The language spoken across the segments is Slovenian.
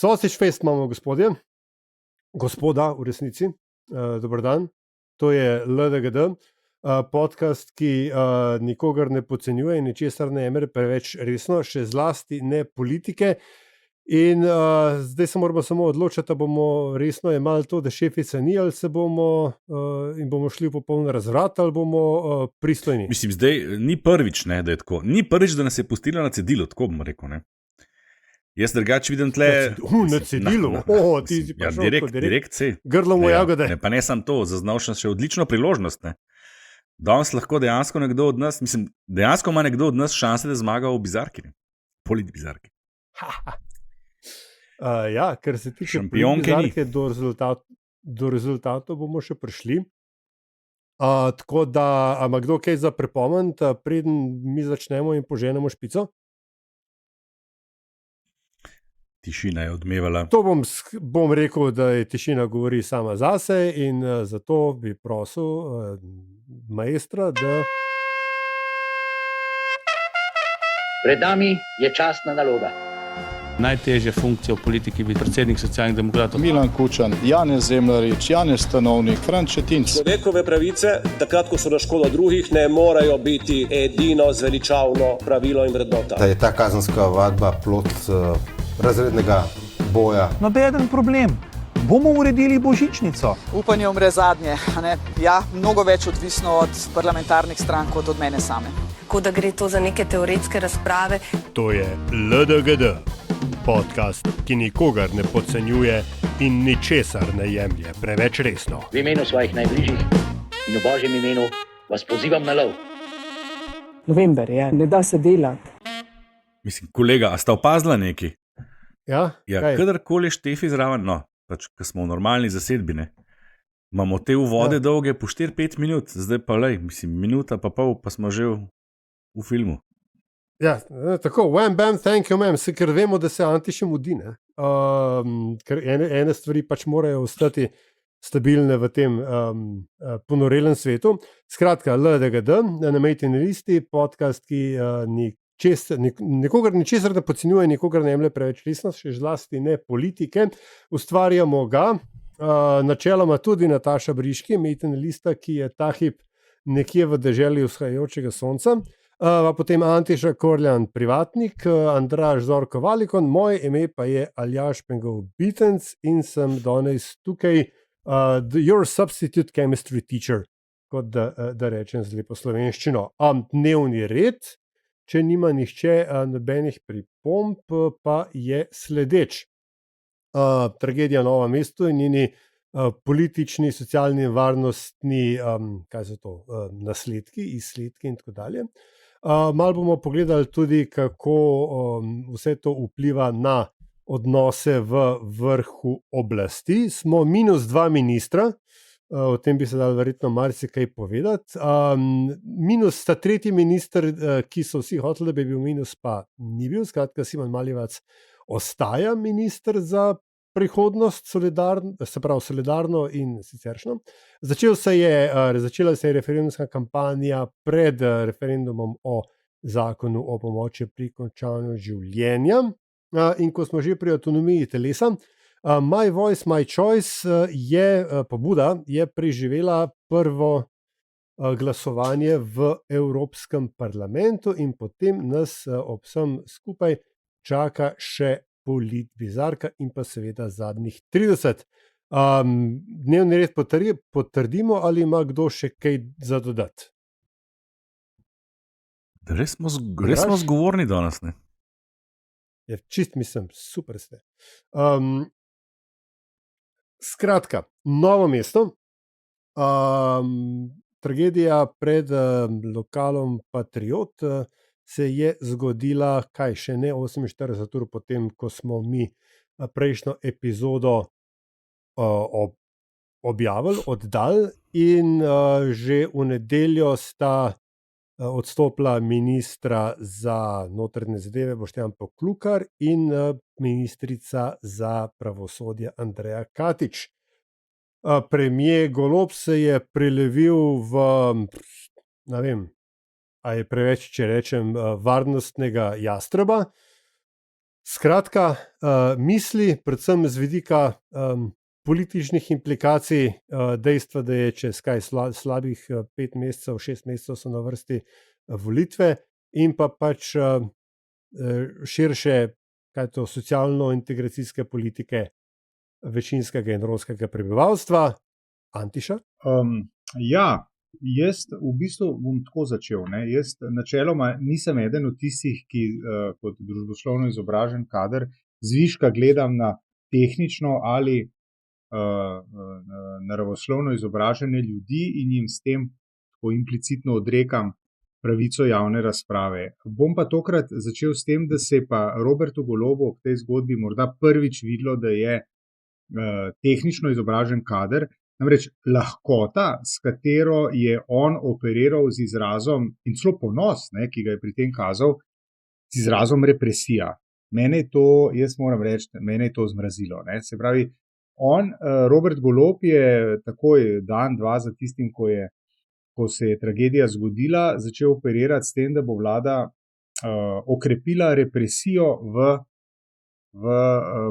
Sausage Fest imamo, gospoda v resnici. Dober dan. To je LDGD, podcast, ki nikogar ne podcenjuje in ničesar ne jemlje preveč resno, še zlasti ne politike. In zdaj se moramo samo odločiti, da bomo resno jemali to, da šefica ni, ali se bomo in bomo šli v popoln razvrat, ali bomo pristojni. Mislim, zdaj ni prvič, ne, da je tako. Ni prvič, da nas je pustila na cedilu, tako bomo rekel. Ne. Jaz drugače vidim tle... Na cedilu? Ti si pa šel direkt C. Grlo mu jagode. Ne, pa ne sam to, zaznal sem še odlično priložnost. Ne. Danes lahko dejansko nekdo od nas, dejansko ima nekdo od nas šanse, da zmaga v bizarki. Politbizarki. Ja, ker se tiče bizarke, do rezultatov bomo še prišli. Tako da, ima kdo kaj za pripomniti, preden mi začnemo in poženemo špico? Tišina je odmevala. To bom rekel, da je tišina govori sama zase in zato bi prosil maestra, da... Pred nami je častna naloga. Najtežja funkcija v politiki bi predsednik Socialnih demokratov. Milan Kučan, Janez Zemljarič, Janez Stanovnik, Franc Šetinc. Človekove pravice, takrat ko so na škodo drugih, ne morajo biti edino zveličavno pravilo in vrednota. Da je ta kazenska ovadba plod razrednega boja. Nobeden problem. Bomo uredili božičnico. Upanje umre zadnje, a ne? Ja, mnogo več odvisno od parlamentarnih strank kot od mene same. Tako da gre to za neke teoretske razprave. To je LDGD, podcast, ki nikogar ne podcenjuje in ničesar ne jemlje preveč resno. V imenu svojih najbližjih in v Božjem imenu vas pozivam na lov. November je, ne da se delati. Mislim, kolega, a sta opazila neki? Ja, kadarkoli Štefi zraven, no, pač, ko smo v normalni zasedbi, ne, imamo te uvode dolge po 4-5 minut, zdaj pa lej, minuta pa pol, pa smo že v filmu. Ja, tako, wham, bam, thank you, ma'am, ker vemo, da se Antiše mudi, ne. Ker ene stvari pač morajo ostati stabilne v tem ponorelem svetu. Skratka, LDGD, na Mejtini listi, podcast, ki nikogar ničesar ne podcenjuje, nikogar ne jemlje preveč resno, še zlasti ne politike. Ustvarjamo ga, načeloma tudi Nataša Briški, Mejtina lista, ki je ta hip nekje v deželi vzhajajočega sonca. Potem Antiša Korljan, privatnik, Andraž Zorko Valikon, moje ime pa je Aljaž Pengov Bitenc in sem danes tukaj your substitute chemistry teacher, kot da rečem z lepo slovenščino. Dnevni red, če nima nihče nobenih pripomb, pa je sledeč. Tragedija Novo mesto in njeni politični, socialni, varnostni, nasledki, izsledki in tako dalje. Malo bomo pogledali tudi, kako vse to vpliva na odnose v vrhu oblasti. Smo -2 ministra, o tem bi se dalo verjetno marsikaj povedati. Minus sta tretji minister, ki so vsi hoteli, da bi bil minus, pa ni bil. Skratka, Simon Maljevac ostaja minister za prihodnost, solidarno in siceršno. Začela se je referendumska kampanja pred referendumom o zakonu o pomoči pri končanju življenja. In ko smo že pri avtonomiji telesa, My Voice, My Choice pobuda je preživela prvo glasovanje v Evropskem parlamentu in potem nas ob vsem skupaj čaka še politbizarka in pa seveda zadnjih 30. Dnevni red potrdimo, ali ima kdo še kaj za dodati? Res smo zgovorni danes, ne? Ja, čist mislim, super ste. Skratka, Novo mesto. Tragedija pred lokalom Patriot se je zgodila, še ne 48 ur potem, ko smo mi prejšnjo epizodo objavili, oddali in že v nedeljo sta odstopila ministra za notranje zadeve Boštjan Poklukar in ministrica za pravosodje Andreja Katič. Premier Golob se je prelevil v, ne vem, a je preveč, če rečem, varnostnega jastreba. Skratka, misli, predvsem z vidika političnih implikacij, dejstva, da je čez slabih 5 mesecev, 6 mesecev so na vrsti volitve, in pa pač širše, kaj to, socialno-integracijske politike večinskega in romskega prebivalstva. Antiša? Ja, jaz v bistvu bom tako začel. Ne. Jaz načeloma nisem eden od tistih, ki kot družboslovno izobražen kader zviška gledam na tehnično ali naravoslovno izobražene ljudi in jim s tem tako implicitno odrekam pravico javne razprave. Bom pa tokrat začel s tem, da se je pa Robertu Golobu v tej zgodbi morda prvič videlo, da je tehnično izobražen kader, namreč lahkota, s katero je on operiral z izrazom in celo ponos, ne, ki ga je pri tem kazal, z izrazom represija. Mene je to, jaz moram reči, mene je to zmrazilo. Ne. Se pravi, Robert Golob je takoj dan, dva za tistim, ko se je tragedija zgodila, začel operirati s tem, da bo vlada okrepila represijo v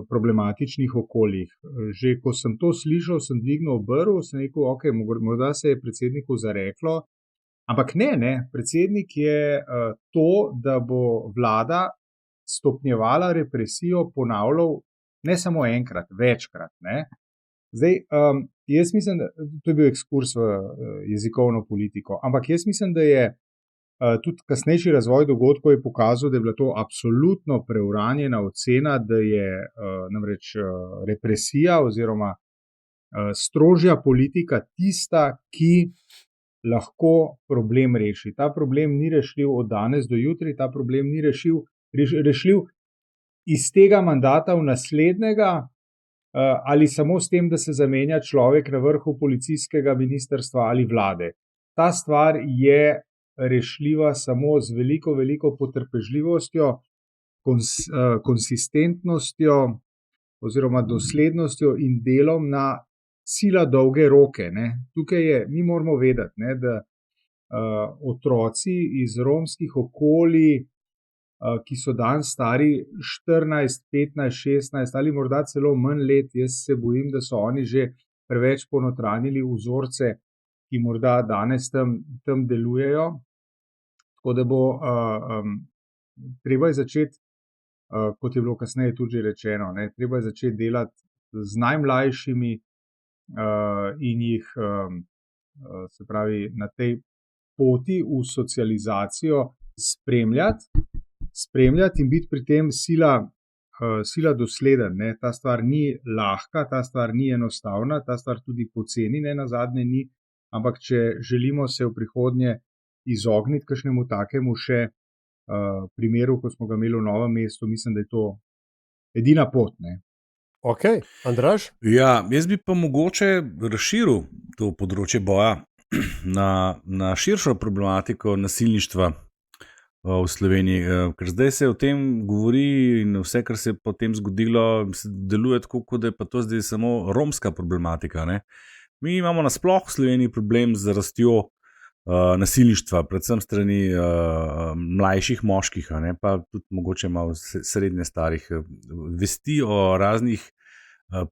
problematičnih okoljih. Že ko sem to slišal, sem dvignil obrv, sem rekel, ok, morda se je predsedniku zareklo, ampak ne, predsednik je to, da bo vlada stopnjevala represijo, ponavljal ne samo enkrat, večkrat. Ne. Zdaj, jaz mislim, da to je bil ekskurs v jezikovno politiko, ampak jaz mislim, da je tudi kasnejši razvoj dogodkov je pokazal, da je bila to absolutno preuranjena ocena, da je namreč represija oziroma strožja politika tista, ki lahko problem reši. Ta problem ni rešljiv od danes do jutri, ta problem ni rešljiv iz tega mandata v naslednjega ali samo s tem, da se zamenja človek na vrhu policijskega ministrstva ali vlade. Ta stvar je rešljiva samo z veliko potrpežljivostjo, konsistentnostjo oziroma doslednostjo in delom na sila dolge roke. Ne. Tukaj mi moramo vedeti, ne, da otroci iz romskih okolij, ki so danes stari 14, 15, 16 ali morda celo manj let, jaz se bojim, da so oni že preveč ponotranjili vzorce, ki morda danes tam delujejo. Tako da bo treba je začeti, kot je bilo kasneje tudi že rečeno, ne, treba je začeti delati z najmlajšimi in jih, se pravi, na tej poti v socializacijo spremljati in biti pri tem sila dosleden. Ne. Ta stvar ni lahka, ta stvar ni enostavna, ta stvar tudi poceni ne nazadnje ni, ampak če želimo se v prihodnje izogniti kakšnemu takemu še primeru, kot smo ga imeli v Novem mestu, mislim, da je to edina pot. Ne. Ok, Andraž? Ja, jaz bi pa mogoče razširil to področje boja na širšo problematiko nasilništva v Sloveniji, ker zdaj se o tem govori in vse, kar se je potem zgodilo, deluje tako, kot da je pa to zdaj samo romska problematika. Ne. Mi imamo nasploh v Sloveniji problem z rastjo nasilništva, predvsem strani mlajših moških, ne, pa tudi mogoče malo srednje starih. Vesti o raznih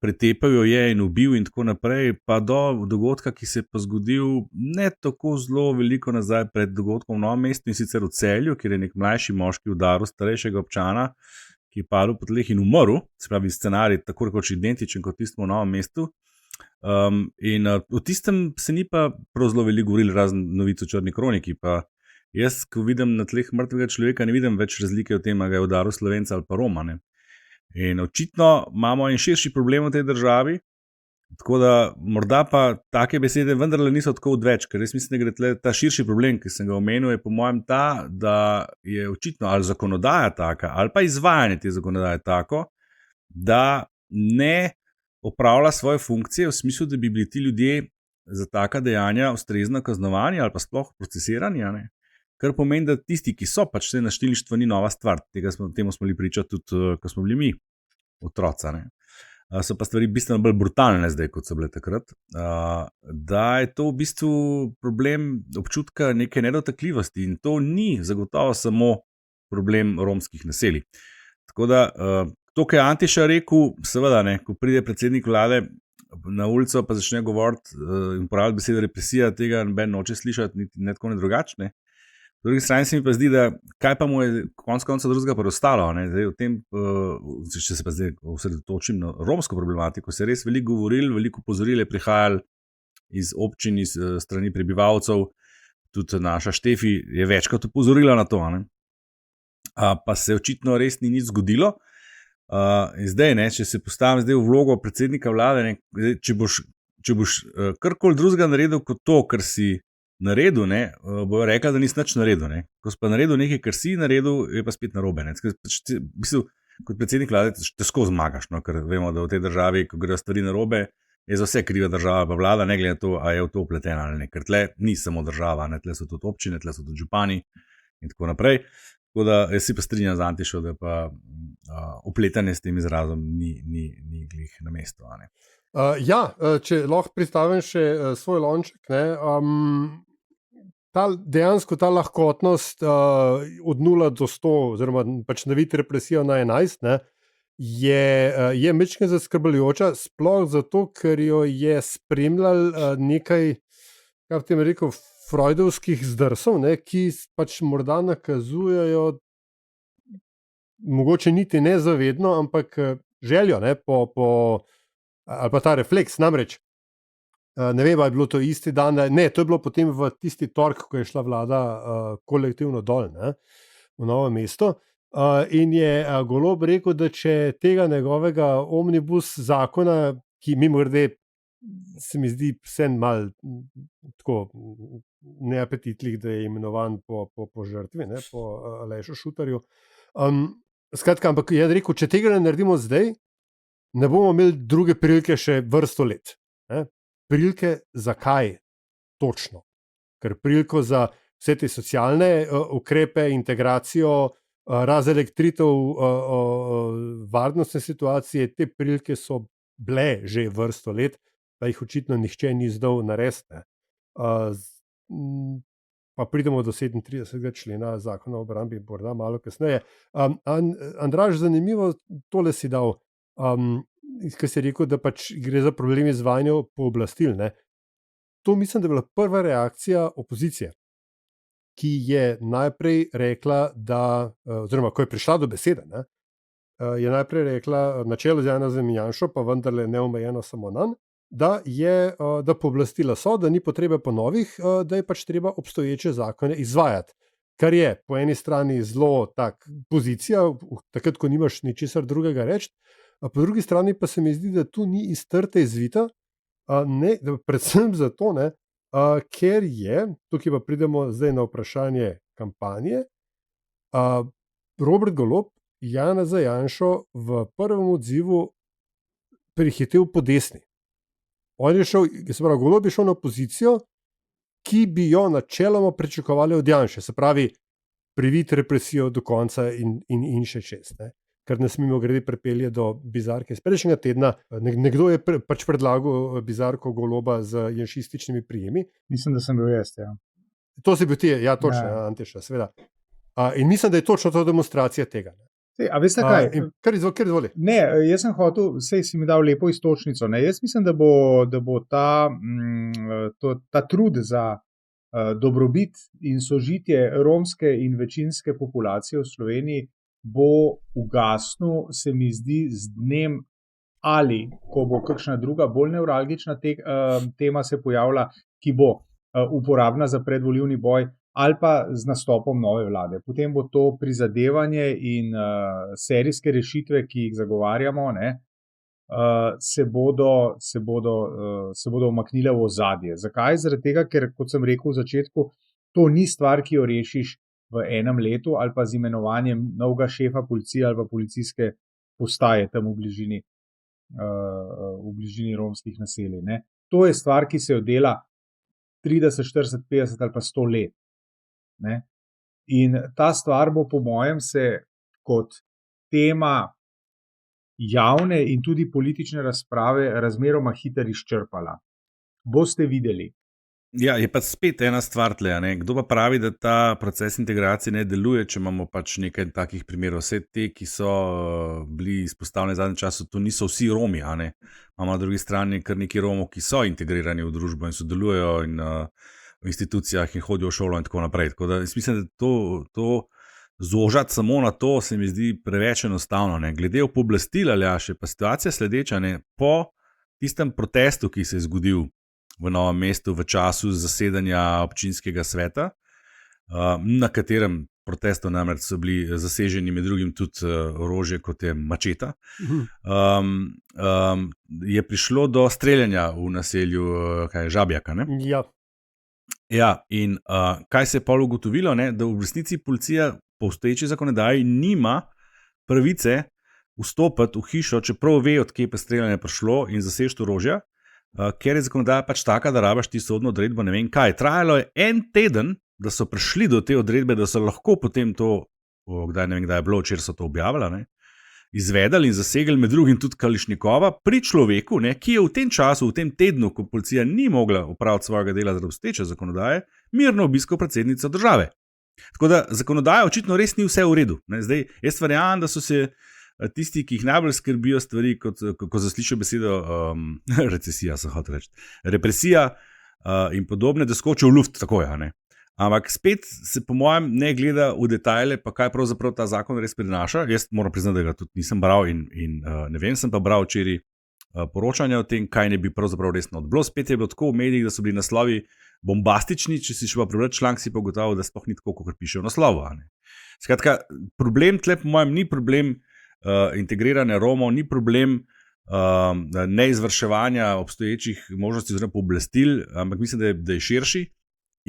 pretepajo je in ubil in tako naprej, pa do dogodka, ki se je pa zgodil ne tako zelo veliko nazaj pred dogodkom v Novem mestu, in sicer v Celju, kjer je nek mlajši moški udaril starejšega občana, ki je padel po tleh in umrl, se pravi scenarij tako rekoč identičen kot tistemu v Novem mestu. In o tistem se ni pa prav zelo veliko govorili, razen novic v Črni kroniki, pa jaz, ko vidim na tleh mrtvega človeka, ne vidim več razlike v tem, a ga je udaril Slovenca ali pa Roma. Ne. In očitno imamo en širši problem v tej državi, tako da morda pa take besede vendarle niso tako odveč, ker res mislim, da gre tle ta širši problem, ki sem ga omenil, je po mojem ta, da je očitno ali zakonodaja taka, ali pa izvajanje te zakonodaje tako, da ne opravlja svoje funkcije v smislu, da bi bili ti ljudje za taka dejanja ustrezno kaznovani ali pa sploh procesirani, ne? Kar pomeni, da tisti, ki so pač vse nasilništvo ni nova stvar, temu smo bili priča tudi, ko smo bili mi otroci, ne? So pa stvari bistveno bolj brutalne zdaj, kot so bile takrat, da je to v bistvu problem občutka neke nedotakljivosti in to ni zagotovo samo problem romskih naselij. Tako da, to, kar je Antiša rekel, seveda, ne, ko pride predsednik vlade na ulico, pa začne govoriti in uporabljati besedo represija, tega noben noče slišati, niti ne tako ne drugačne. Po drugi strani se mi pa zdi, da kaj pa mu je konec konca drugega preostalo. Zdaj, v tem, če se pa zdaj osredotočim na romsko problematiko, se je res veliko govorilo, veliko opozoril je prihajalo iz občin, iz strani prebivalcev, tudi naša Štefi je večkrat opozorila na to, pa se očitno res ni nič zgodilo. In zdaj, če se postavim zdaj v vlogo predsednika vlade, če boš karkoli drugega naredil kot to, kar si naredil, bojo rekla, da nisi nič naredil. Ko si pa naredil nekaj, kar si naredil, je pa spet narobe. Kot predsednik vlade težko zmagaš, ker vemo, da v tej državi, ko grejo stvari narobe, je za vse kriva država, pa vlada, ne glede na to, a je v to upletena ali ne. Ker tle ni samo država, tle so tudi občine, tle so tudi župani in tako naprej. Tako da jaz si pa strinjam z Antišo, da pa upletanje s tem izrazom ni glih na mestu. Če lahko pristavim še svoj lonček, dejansko ta lahkotnost od 0 do 100, oziroma pač naviti represijo na 11, je majčkeno zaskrbljujoča, sploh zato, ker jo je spremljal nekaj, kaj v tem rekel, freudovskih zdrsov, ki pač morda nakazujejo, mogoče niti nezavedno, ampak željo ali pa ta refleks. Namreč, ne vem, ali je bilo to isti dan, ne, to je bilo potem v tisti torek, ko je šla vlada kolektivno dol, v Novo mesto. In je Golob rekel, da če tega njegovega omnibus zakona, ki mimogrede se mi zdi vsem mal tako neapetitnih, da je imenovan po žrtvi, po Alešu Šutarju. Skratka, ampak je rekel, če tega ne naredimo zdaj, ne bomo imeli druge prilike še vrsto let. Prilike zakaj točno? Ker priliko za vse te socialne ukrepe, integracijo, razelektritev varnostne situacije, te prilike so bile že vrsto let, pa jih očitno nihče ni zdal narediti. Pa pridemo do 37. člena zakona o obrambi, morda malo kasneje. Andraž, zanimivo tole si dal, ki si rekel, da pač gre za problem izvajanja pooblastil. To mislim, da je bila prva reakcija opozicije, ki je najprej rekla, oziroma ko je prišla do besede, je najprej rekla na čelu z Janezom Janšo, pa vendarle neomejeno samo nanj, da pooblastila so, da ni potrebe po novih, da je pač treba obstoječe zakone izvajati. Kar je po eni strani zelo tak pozicija, takrat, ko nimaš ničesar drugega reči, po drugi strani pa se mi zdi, da tu ni iz trte izvita, predvsem zato, ker je, tukaj pa pridemo zdaj na vprašanje kampanje, Robert Golob Janeza Janšo v prvem odzivu prihitel po desni. On je šel, Golob je šel na pozicijo, ki bi jo načeloma pričakovali od Janše, se pravi, priviti represijo do konca in še čez. Kar nas mimogrede pripelje do bizarke iz prejšnjega tedna. Nekdo je pač predlagal bizarko Goloba z janšističnimi prijemi. Mislim, da sem bil jaz, To si bil ti, ja, točno, Antiša, seveda. In mislim, da je točno to demonstracija tega. A veste kaj? Kar izvoli. Ne, jaz sem hotel, sej si mi dal lepo istočnico. Jaz mislim, da bo ta trud za dobrobit in sožitje romske in večinske populacije v Sloveniji bo ugasnil, se mi zdi, z dnem, ali ko bo kakšna druga bolj nevralgična tema se pojavila, ki bo uporabna za predvolilni boj, ali pa z nastopom nove vlade. Potem bo to prizadevanje in serijske rešitve, ki jih zagovarjamo, se bodo umaknile v ozadje. Zakaj? Zaradi tega, ker, kot sem rekel v začetku, to ni stvar, ki jo rešiš v enem letu ali pa z imenovanjem novega šefa policije ali pa policijske postaje tam v bližini romskih naselij. To je stvar, ki se jo dela 30, 40, 50 ali pa 100 let. In ta stvar bo po mojem se kot tema javne in tudi politične razprave razmeroma hitro izčrpala. Boste videli, Ja, je pa spet ena stvar tle, ne? Kdo pa pravi, da ta proces integracije ne deluje, če imamo pač nekaj takih primerov. Vse te, ki so bili izpostavljeni v zadnjem času, to niso vsi Romi, a ne. Imamo na drugi strani kar nekaj Romov, ki so integrirani v družbo in sodelujejo in v institucijah in hodijo v šolo in tako naprej. Tako da jaz mislim, da to zožati samo na to se mi zdi preveč enostavno, ne. Glede pooblastil, Aljaž, je pa situacija sledeča, ne. Po tistem protestu, ki se je zgodil v Novem mestu v času zasedanja občinskega sveta, na katerem protestu namreč so bili zaseženi med drugim tudi orožje, kot je mačeta, je prišlo do streljanja v naselju Žabjaka. Ne? Ja. Ja, in kaj se je pa ugotovilo, ne? Da v resnici policija po obstoječi zakonodaji nima pravice vstopiti v hišo, čeprav ve, od kje je streljanje prišlo in zasežiti orožja, ker je zakonodaja pač taka, da rabaš ti sodno odredbo, ne vem kaj. Trajalo je en teden, da so prišli do te odredbe, da so lahko potem to, ne vem kdaj je bilo, včeraj so to objavili, ne, izvedali in zasegli med drugim tudi Kališnikova pri človeku, ne, ki je v tem času, v tem tednu, ko policija ni mogla opraviti svojega dela zaradi obstoječe zakonodaje, mirno obiskal predsednico države. Tako da zakonodaja očitno res ni vse v redu. Ne. Zdaj, jaz verjamem, da so se tisti, ki jih najbolj skrbijo stvari, ko zaslišijo besedo recesija, se hoče reči, represija in podobne, da skočijo v luft takoj, a ne. Ampak spet se po mojem ne gleda v detajle, pa kaj pravzaprav ta zakon res prinaša. Jaz moram priznati, da ga tudi nisem bral in ne vem, sem pa bral včeraj poročanja o tem, kaj ne bi pravzaprav resno odbilo. Spet je bilo tako v medijih, da so bili naslovi bombastični, če si še pa prebrati članek, si pa ugotovil, da sploh ni tako, kot piše v naslovu. Skratka, problem tle po mojem ni problem integriranja Romov, ni problem neizvrševanja obstoječih možnosti oziroma pooblastil, ampak mislim, da je širši.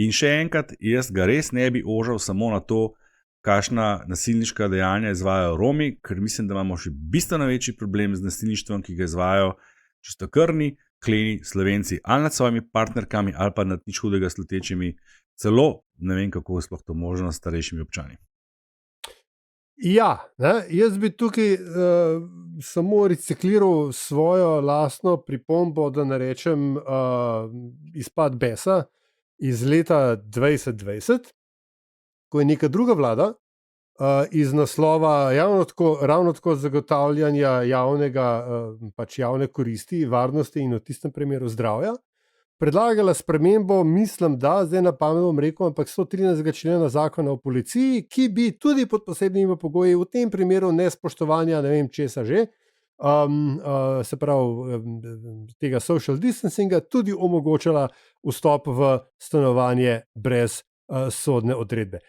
In še enkrat, jaz ga res ne bi ožal samo na to, kakšna nasilniška dejanja izvajajo Romi, ker mislim, da imamo še bistveno večji problem z nasilništvom, ki ga izvajajo čistokrvni, kleni Slovenci, ali nad svojimi partnerkami, ali pa nad nič hudega slutečimi, celo ne vem, kako je sploh to možno s starejšimi občani. Ja, ne, jaz bi tukaj samo recikliral svojo lastno pripombo, da ne rečem izpad besa iz leta 2020, ko je neka druga vlada iz naslova ravno tako zagotavljanja javne koristi, varnosti in v tistem primeru zdravja, predlagala spremembo, mislim, da zdaj na pamet bom rekel, ampak 113. člena zakona o policiji, ki bi tudi pod posebnimi pogoji v tem primeru nespoštovanja, ne vem česa že, se pravi tega social distancinga, tudi omogočala vstop v stanovanje brez sodne odredbe.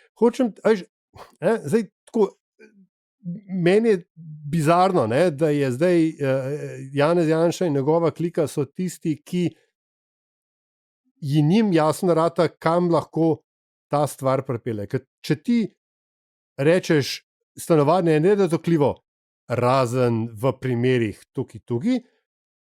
Zdaj tako, meni je bizarno, ne, da je zdaj Janez Janša in njegova klika so tisti, ki njim jasno rata, kam lahko ta stvar pripelje. Ker če ti rečeš, stanovanje je nedotakljivo, razen v primerih tuki,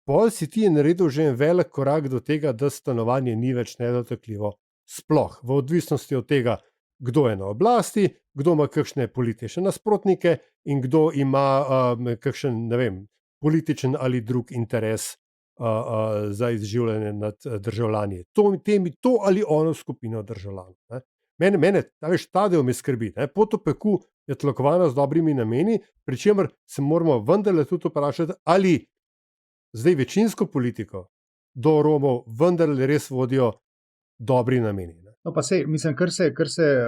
pol si ti je naredil že en velik korak do tega, da stanovanje ni več nedotakljivo sploh. V odvisnosti od tega, kdo je na oblasti, kdo ima kakšne politične nasprotnike in kdo ima kakšen, ne vem, političen ali drug interes za izživljanje nad državljani. To ali ono skupino državljanov. Mene ta del me skrbi. Pot v peku je tlakovana z dobrimi nameni, pri čemer se moramo vendarle tudi vprašati, ali zdaj večinsko politiko do Romov vendarle res vodijo dobri nameni. No, pa sej, mislim, kar se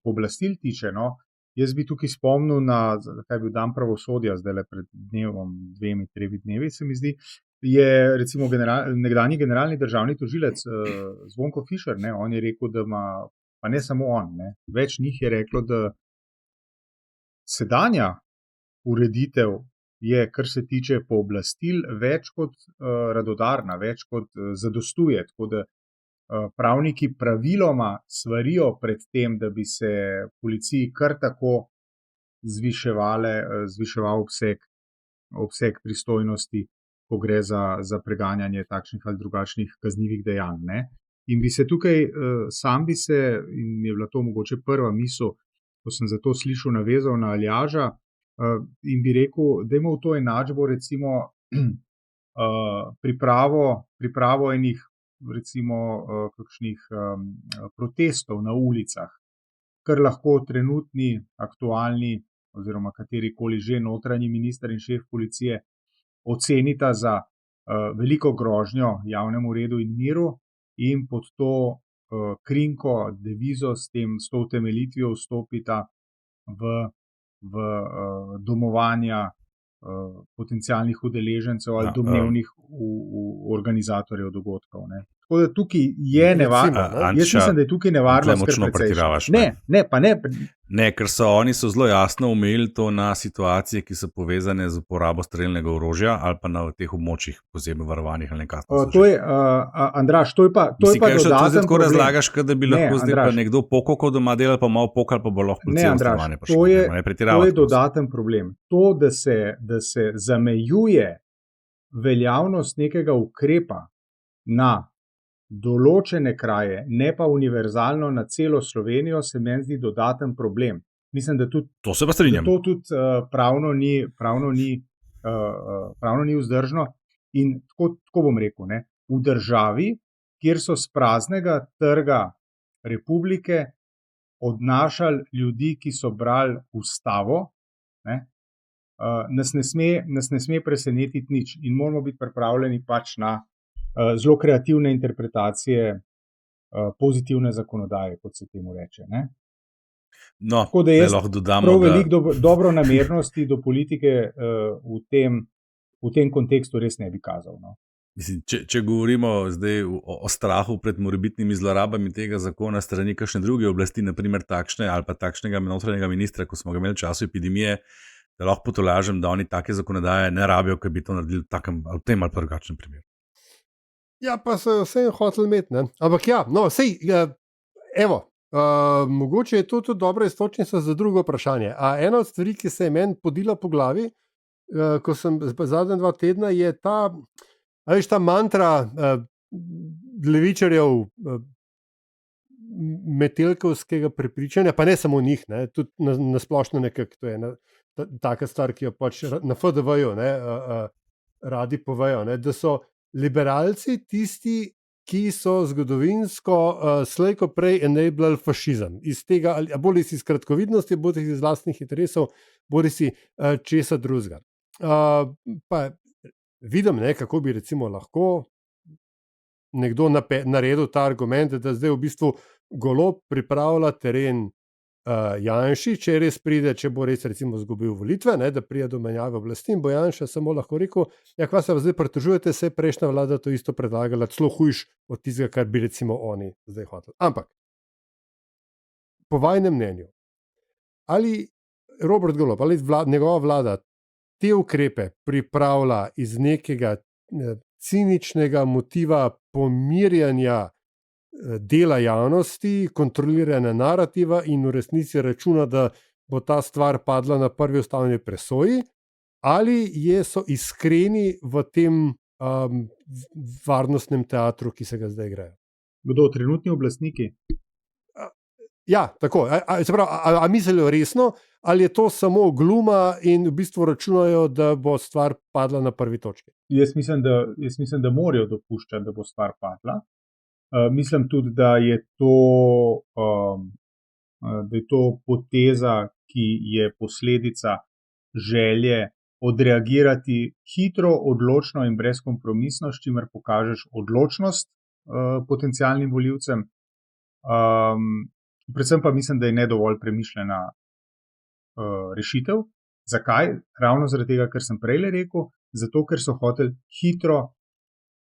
pooblastil tiče, no, jaz bi tukaj spomnil na, kaj je bil dan pravosodja, zdaj pred dnevom, 2-3 dnevi, se mi zdi, je recimo nekdanji generalni državni tožilec Zvonko Fišer, ne, on je rekel, da ima, pa ne samo on, ne, več njih je reklo, da sedanja ureditev je, kar se tiče pooblastil, več kot radodarna, več kot zadostuje, tako da pravniki praviloma svarijo pred tem, da bi se policiji kar tako zviševal obseg pristojnosti, ko gre za preganjanje takšnih ali drugačnih kaznivih dejanj. Ne? In bi se tukaj, in je bila to mogoče prva misel, ko sem zato slišal, navezal na Aljaža, in bi rekel, dajmo v to enačbo recimo pripravo enih recimo kakšnih protestov na ulicah, kar lahko trenutni, aktualni oziroma katerikoli že notranji minister in šef policije ocenita za veliko grožnjo javnemu redu in miru in pod to krinko, devizo, s to utemeljitvijo vstopita v domovanja potencialnih udeležencev ali domnevnih organizatorjev dogodkov. Ne. Tako da tukaj je nevarno. Jaz mislim, da je tukaj nevarnost kar precejšnja. Ne, ker oni so zelo jasno omejili to na situacije, ki so povezane z uporabo strelnega orožja ali pa na teh območjih posebno varovanih ali nekaj. Andraž, to je pa dodaten problem. Ti tako razlagaš, da bi lahko zdaj pa nekdo pokal, ko doma dela, pa malo pokal, pa bo lahko policija ustavljanje prišla. To je dodaten problem. To, da se zamejuje veljavnost nekega ukrepa na določene kraje, ne pa univerzalno na celo Slovenijo, se meni zdi dodaten problem. Mislim, da tudi to se pa strinjam. To tudi pravno ni vzdržno. In tako bom rekel, ne, v državi, kjer so z praznega trga republike odnašali ljudi, ki so brali ustavo, ne, nas ne sme presenetiti nič in moramo biti pripravljeni pač na zelo kreativne interpretacije pozitivne zakonodaje, kot se temu reče. Ne? No, tako da jaz lahko dodamo, prav veliko dobronamernosti do politike v tem kontekstu res ne bi kazal. No? Mislim, če govorimo zdaj o strahu pred morebitnimi zlorabami tega zakona strani kakšne druge oblasti, naprimer takšne ali pa takšnega notranjega ministra, ko smo ga imeli v času epidemije, da lahko potolažem, da oni take zakonodaje ne rabijo, ker bi to naredili v tem ali pa drugačnem primeru. Ja, pa so vse hoteli imeti, ne? Ampak ja, no, sej, evo, mogoče je to tudi dobra istočnica za drugo vprašanje. A ena od stvari, ki se je meni podila po glavi, ko sem zadnja 2 tedna, je ta mantra levičarjev metelkovskega prepričanja, pa ne samo njih, ne, tudi na splošno nekako, to je taka stvar, ki jo pač na FDV-ju radi povejo, ne, da so liberalci tisti, ki so zgodovinsko slej ko prej enablali fašizem. Iz tega, bolj iz kratkovidnosti, bolj iz lastnih interesov, bolj iz česa drugega. Pa vidim, ne, kako bi recimo lahko nekdo naredil ta argument, da zdaj v bistvu Golob pripravlja teren Janši, če res pride, če bo res recimo izgubil volitve, ne, da pride do menjave oblasti in bo Janša samo lahko rekel, ja, kva se zdaj pritožujete, se je prejšnja vlada to isto predlagala, celo hujš od tistega, kar bi recimo oni zdaj hoteli. Ampak, po vajnem mnenju, ali Robert Golob, ali njegova vlada te ukrepe pripravlja iz nekega ciničnega motiva pomirjanja dela javnosti, kontroliranja narativa in v resnici računa, da bo ta stvar padla na prvi ustavni presoji, ali so iskreni v tem varnostnem teatru, ki se ga zdaj igrajo. Kdo, trenutni oblastniki? Ja, tako. Se pravi, a mislijo resno, ali je to samo gluma in v bistvu računajo, da bo stvar padla na prvi točki? Jaz mislim, da morajo dopuščati, da bo stvar padla. Mislim tudi, da je to poteza, ki je posledica želje odreagirati hitro, odločno in brezkompromisno, s čimer pokažeš odločnost potencialnim volivcem. Predvsem pa mislim, da je nedovolj premišljena rešitev. Zakaj? Ravno zaradi tega, kar sem prej rekel, zato ker so hoteli hitro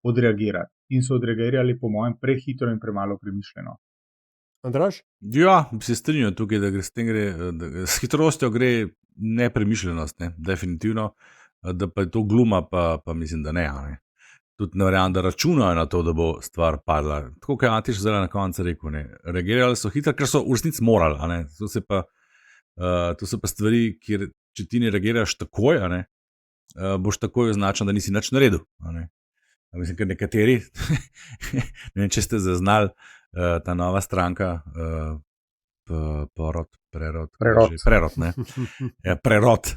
odreagirati. In so odreagirali, po mojem, prehitro in premalo premišljeno. Andraž? Ja, se strinjam tukaj, da s hitrostjo gre nepremišljenost, ne, definitivno, da pa je to gluma, pa mislim, da ne. Tudi ne verjamem, da računajo na to, da bo stvar padla. Tako kot je Antiš zdaj na koncu rekel, ne, reagirali so hitro, ker so v resnici morali. Ne. To so pa stvari, kjer če ti ne reagiraš takoj, boš takoj označen, da nisi nič naredil. Mislim, ker nekateri, ne vem, če ste zaznali, ta nova stranka Prerod, ne. Ja, prerod.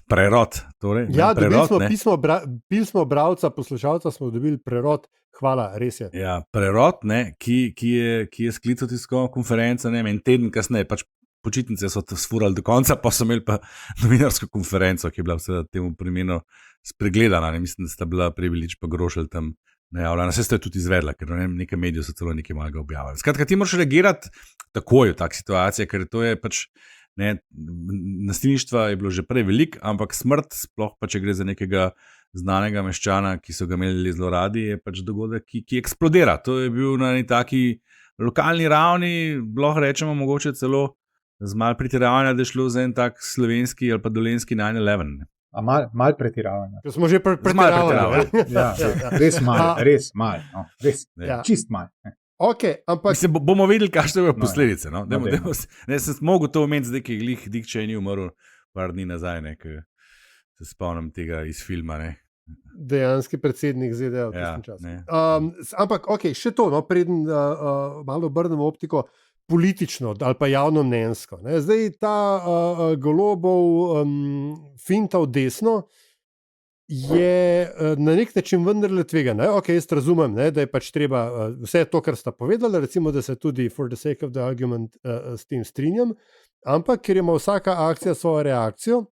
Torej, Ja, prerod, dobili smo bralca, poslušalca smo dobili prerod. Hvala, res je. Ja, prerod, ne, ki je sklical tiskovno konferenco, ne, en teden kasneje, pač počitnice so sfurali do konca, pa so imeli pa novinarsko konferenco, ki je bila vse temu primenu spregledana, ne, mislim, da sta bila Prebilič pa Grošelj tam najavljena, vse ste jo tudi izvedla, ker nekaj medijev so celo nekaj malega objavili. Skratka, ti moraš reagirati takoj v tak situacije, ker to je pač, ne, nasilništva je bilo že prej veliko, ampak smrt, sploh pa če gre za nekega znanega meščana, ki so ga imeli zelo radi, je pač dogodek, ki eksplodira. To je bil na neki taki lokalni ravni, lahko rečemo mogoče celo z malo pretiravanja, da je šlo za en tak slovenski ali pa dolenski 9/11. A mal pretiravanja. Smo že pretiravali. Res mal. No, res, čist mal. Okay, ampak mislim, bomo videli, kakšne bodo posledice. No? Sem mogel to omeniti, zdaj, ki je Dick Cheney umrl par dni nazaj, ne, ki se spomnim tega iz filma. Ne. Dejanski predsednik ZDA v tistem času. Ampak, še to, no, preden malo obrnemo optiko politično ali pa javno mnenjsko. Ne. Zdaj ta Golobov finta v desno je na nek način vendarle tvegan. Jaz razumem, ne, da je pač treba vse to, kar sta povedala, recimo, da se tudi for the sake of the argument s tem strinjam, ampak ker ima vsaka akcija svojo reakcijo,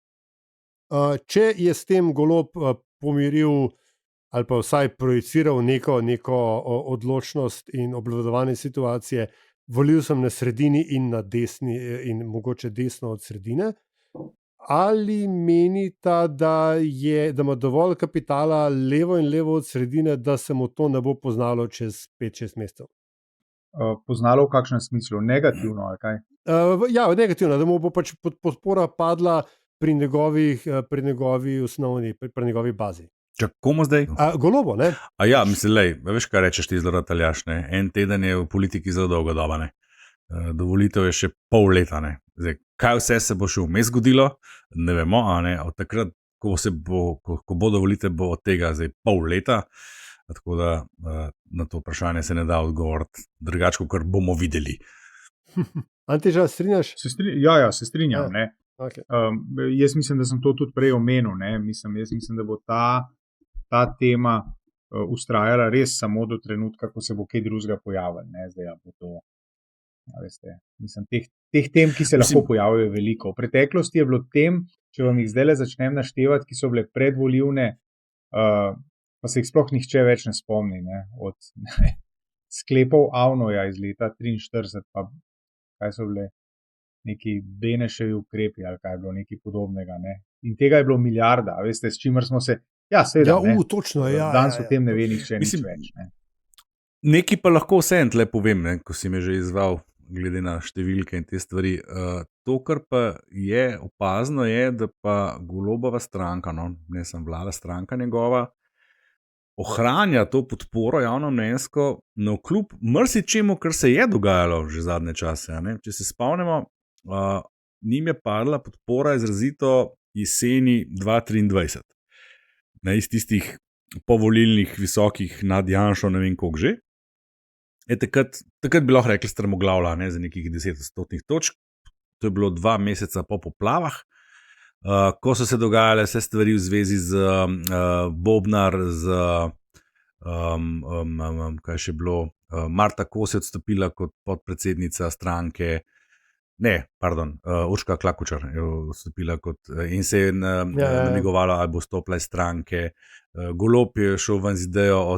če je s tem Golob pomiril ali pa vsaj projiciral neko odločnost in obvladovanje situacije, volil sem na sredini in na desni in mogoče desno od sredine, ali menita, da ima dovolj kapitala levo in levo od sredine, da se mu to ne bo poznalo čez 5-6 mesecev? Poznalo v kakšnem smislu? Negativno, ali kaj? Ja, negativno, da mu bo pač podpora padla pri njegovi osnovni, pri njegovi bazi. Čak, komu zdaj? Golobo, ne? Ja, mislim, veš, kaj rečeš ti zelo Taljaš, ne? En teden je v politiki zelo dolgo doba, ne? Dovolitev je še pol leta, ne? Zdaj, kaj vse se bo še vmes zgodilo, ne vemo, a ne? Od takrat, ko bodo volitve, bo od tega zdaj pol leta, tako da na to vprašanje se ne da odgovoriti drugače, kot bomo videli. Antiža, strinjaš? Ja, se strinjam, ne? Okay. Jaz mislim, da sem to tudi prej omenil, ne? Jaz mislim, da bo ta tema ustrajala res samo do trenutka, ko se bo kaj drugega pojavilo, ne? Zdaj, bo to, veste, mislim, teh tem, ki se lahko pojavijo, veliko. V preteklosti je bilo tem, če vam jih zdaj začnem naštevati, ki so bile predvolilne, pa se jih sploh nihče več ne spomni, ne? Od sklepov Avnoja iz leta 1943, pa kaj so bile neki Beneševi ukrepi ali kaj je bilo nekaj podobnega, ne? In tega je bilo milijarda, veste, s čimer smo se, seveda, ne? Točno, danes o tem ne ve nihče nič več, ne? Nekaj pa lahko vseeno tle povem, ne, ko si me že izval, glede na številke in te stvari. To, kar pa je opazno, je, da pa Golobova stranka, no, ne sem vlada, stranka njegova, ohranja to podporo javnomnenjsko navkljub marsičemu, kar se je dogajalo že zadnje čase. Ne. Če se spomnimo, njim je padla podpora izrazito jeseni 2023. Iz tistih povolilnih visokih nad Janšo, ne vem koliko že. Takrat bi lahko rekli strmoglavlja, ne, za nekih 10% točk. To je bilo 2 meseca po poplavah, ko so se dogajale vse stvari v zvezi z Bobnar, z kaj še bilo, Marta Kos je odstopila kot podpredsednica stranke, Urška Klakočar je odstopila in se je namigovala, ali bo stopila iz stranke. Golob je šel ven z idejo o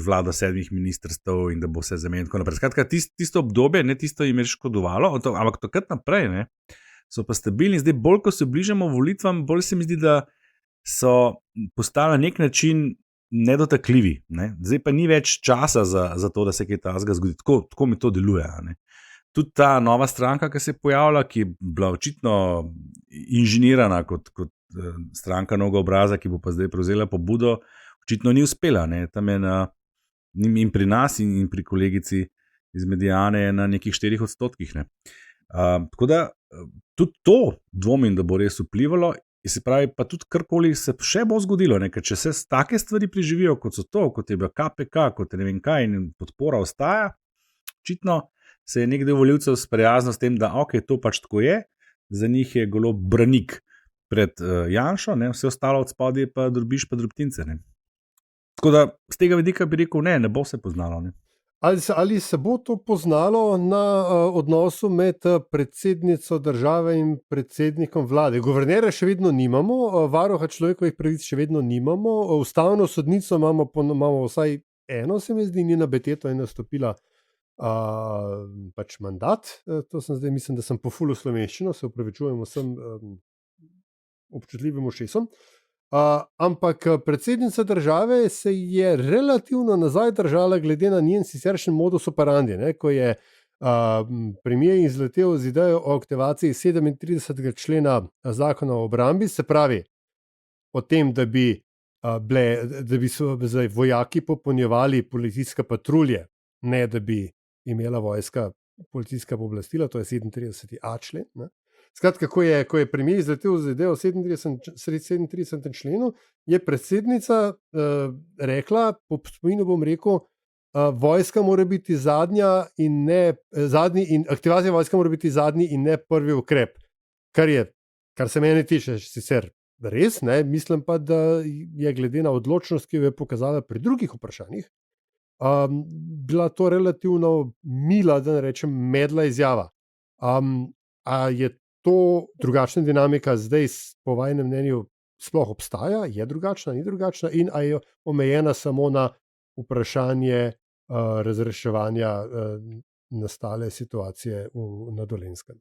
vlado 7 ministrstev in da bo vse zamenjeno. Skratka, tisto obdobje, ne, tisto jim je škodovalo, ampak takrat naprej, ne, so pa stabilni. Zdaj, bolj ko se bližamo volitvam, bolj se mi zdi, da so postali na nek način nedotakljivi. Ne. Zdaj pa ni več časa za to, da se kaj takega zgodi. Tako mi to deluje. Ne. Tudi ta nova stranka, ki se je pojavila, ki je bila očitno inženirana kot stranka novega obraza, ki bo pa zdaj prevzela pobudo, očitno ni uspela. Ne. Tam je in pri nas in pri kolegici iz Mediane je na nekih 4%. Ne. Tako da tudi to dvomim, da bo res vplivalo, se pravi, pa tudi karkoli se še bo zgodilo, ne. Ker če se take stvari preživijo, kot so to, kot je bila KPK, kot je ne vem kaj in podpora ostaja, očitno se je nekdo voljivcev sprijaznil s tem, da ok, to pač tako je, za njih je Golob branik pred Janšo, ne, vse ostalo od spodaj pa drobiš pa drobtince. Ne. Tako da z tega vidika bi rekel, ne bo se poznalo. Ne. Ali se bo to poznalo na odnosu med predsednico države in predsednikom vlade? Guvernera še vedno nimamo, varuha človekovih pravic še vedno nimamo, ustavno sodnico imamo vsaj eno, se mi zdi, Nina Beteto je nastopila pač mandat. To sem zdaj, mislim, da sem pofulil slovenščino, se upravičujem vsem občutljivim ušesom. Ampak predsednica države se je relativno nazaj držala glede na njen siceršnji modus operandi, ne, ko je premier izletel z idejo o aktivaciji 37. člena zakona o obrambi, se pravi o tem, da bi so vojaki popolnjevali policijske patrulje, ne da bi imela vojska policijska pooblastila, to je 37a člen. Ne. Skratka, ko je premier izletel z idejo o 37. členu, je predsednica rekla, po spominu bom rekel, vojska mora biti zadnja in ne zadnji in aktivacija vojska mora biti zadnji in ne prvi ukrep. Kar se mene tiče, sicer res, ne, mislim pa, da je glede na odločnost, ki jo je pokazala pri drugih vprašanjih, bila to relativno mila, da ne rečem medla izjava. A je to drugačna dinamika zdaj po vajinem mnenju sploh obstaja, je drugačna, ni drugačna in a je omejena samo na vprašanje razreševanja nastale situacije na Dolenjskem?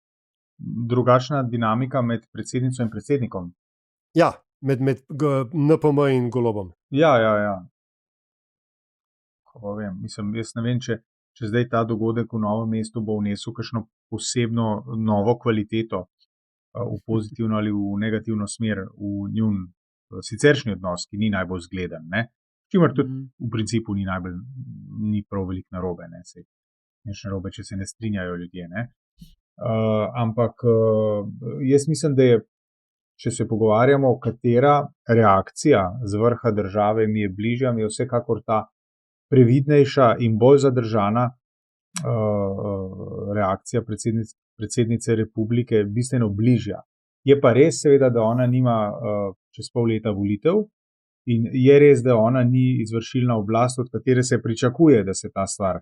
Drugačna dinamika med predsednico in predsednikom? Ja, med NPM in Golobom. Ja. Ko vem, mislim, jaz ne vem, če zdaj ta dogodek v Novem mestu bo vnesel kakšno posebno novo kvaliteto v pozitivno ali v negativno smer v njun siceršnji odnos, ki ni najbolj zgleden, ne? Čimer tudi v principu ni prav veliko narobe, ne? Sej, nič narobe, če se ne strinjajo ljudje, ne? Ampak jaz mislim, da je, če se pogovarjamo, katera reakcija z vrha države mi je bližja, mi je vsekakor ta previdnejša in bolj zadržana reakcija predsednice republike bistveno bližja. Je pa res seveda, da ona nima čez pol leta volitev in je res, da ona ni izvršilna oblast, od katere se pričakuje, da se ta stvar,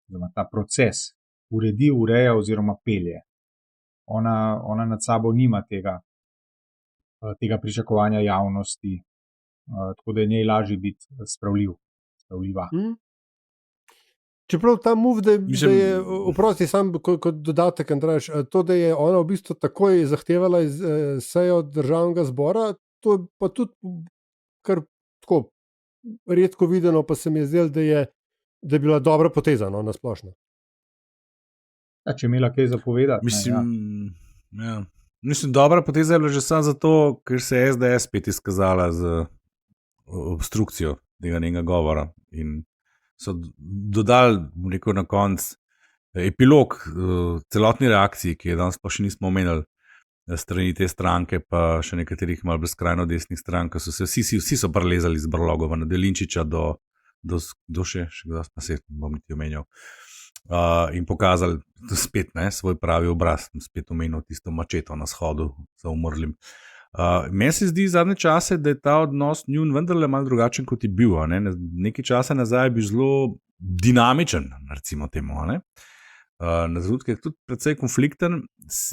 oziroma ta proces uredi, ureja oziroma pelje. Ona nad sabo nima tega pričakovanja javnosti, tako da je njej lažje biti spravljiva. Čeprav ta move, da je, oprosti, sam kot dodatek, Andraž, to, da je ona v bistvu takoj zahtevala sejo državnega zbora, to je pa tudi kar tako redko videno, pa se mi je zdelo, da je bila dobra poteza, no, na splošno. Ja, če je imela kaj zapovedati. Mislim, dobra poteza je bila že samo zato, ker se je SDS spet izkazala z obstrukcijo tega njenega govora in so dodali, rekel na konc, epilog celotni reakciji, ki je danes pa še nismo omenili strani te stranke, pa še nekaterih malo bolj skrajno desnih strank, so se vsi so prelezali z Brlogova na Delinčiča do še kdo pa se bom niti omenjal. In pokazali spet svoj pravi obraz, spet omenil tisto mačeto na shodu za umrlim. Meni se zdi zadnje čase, da je ta odnos njun vendarle malo drugačen, kot je bil. Nekaj časa nazaj je bil zelo dinamičen, recimo temu. Na trenutke je tudi precej konflikten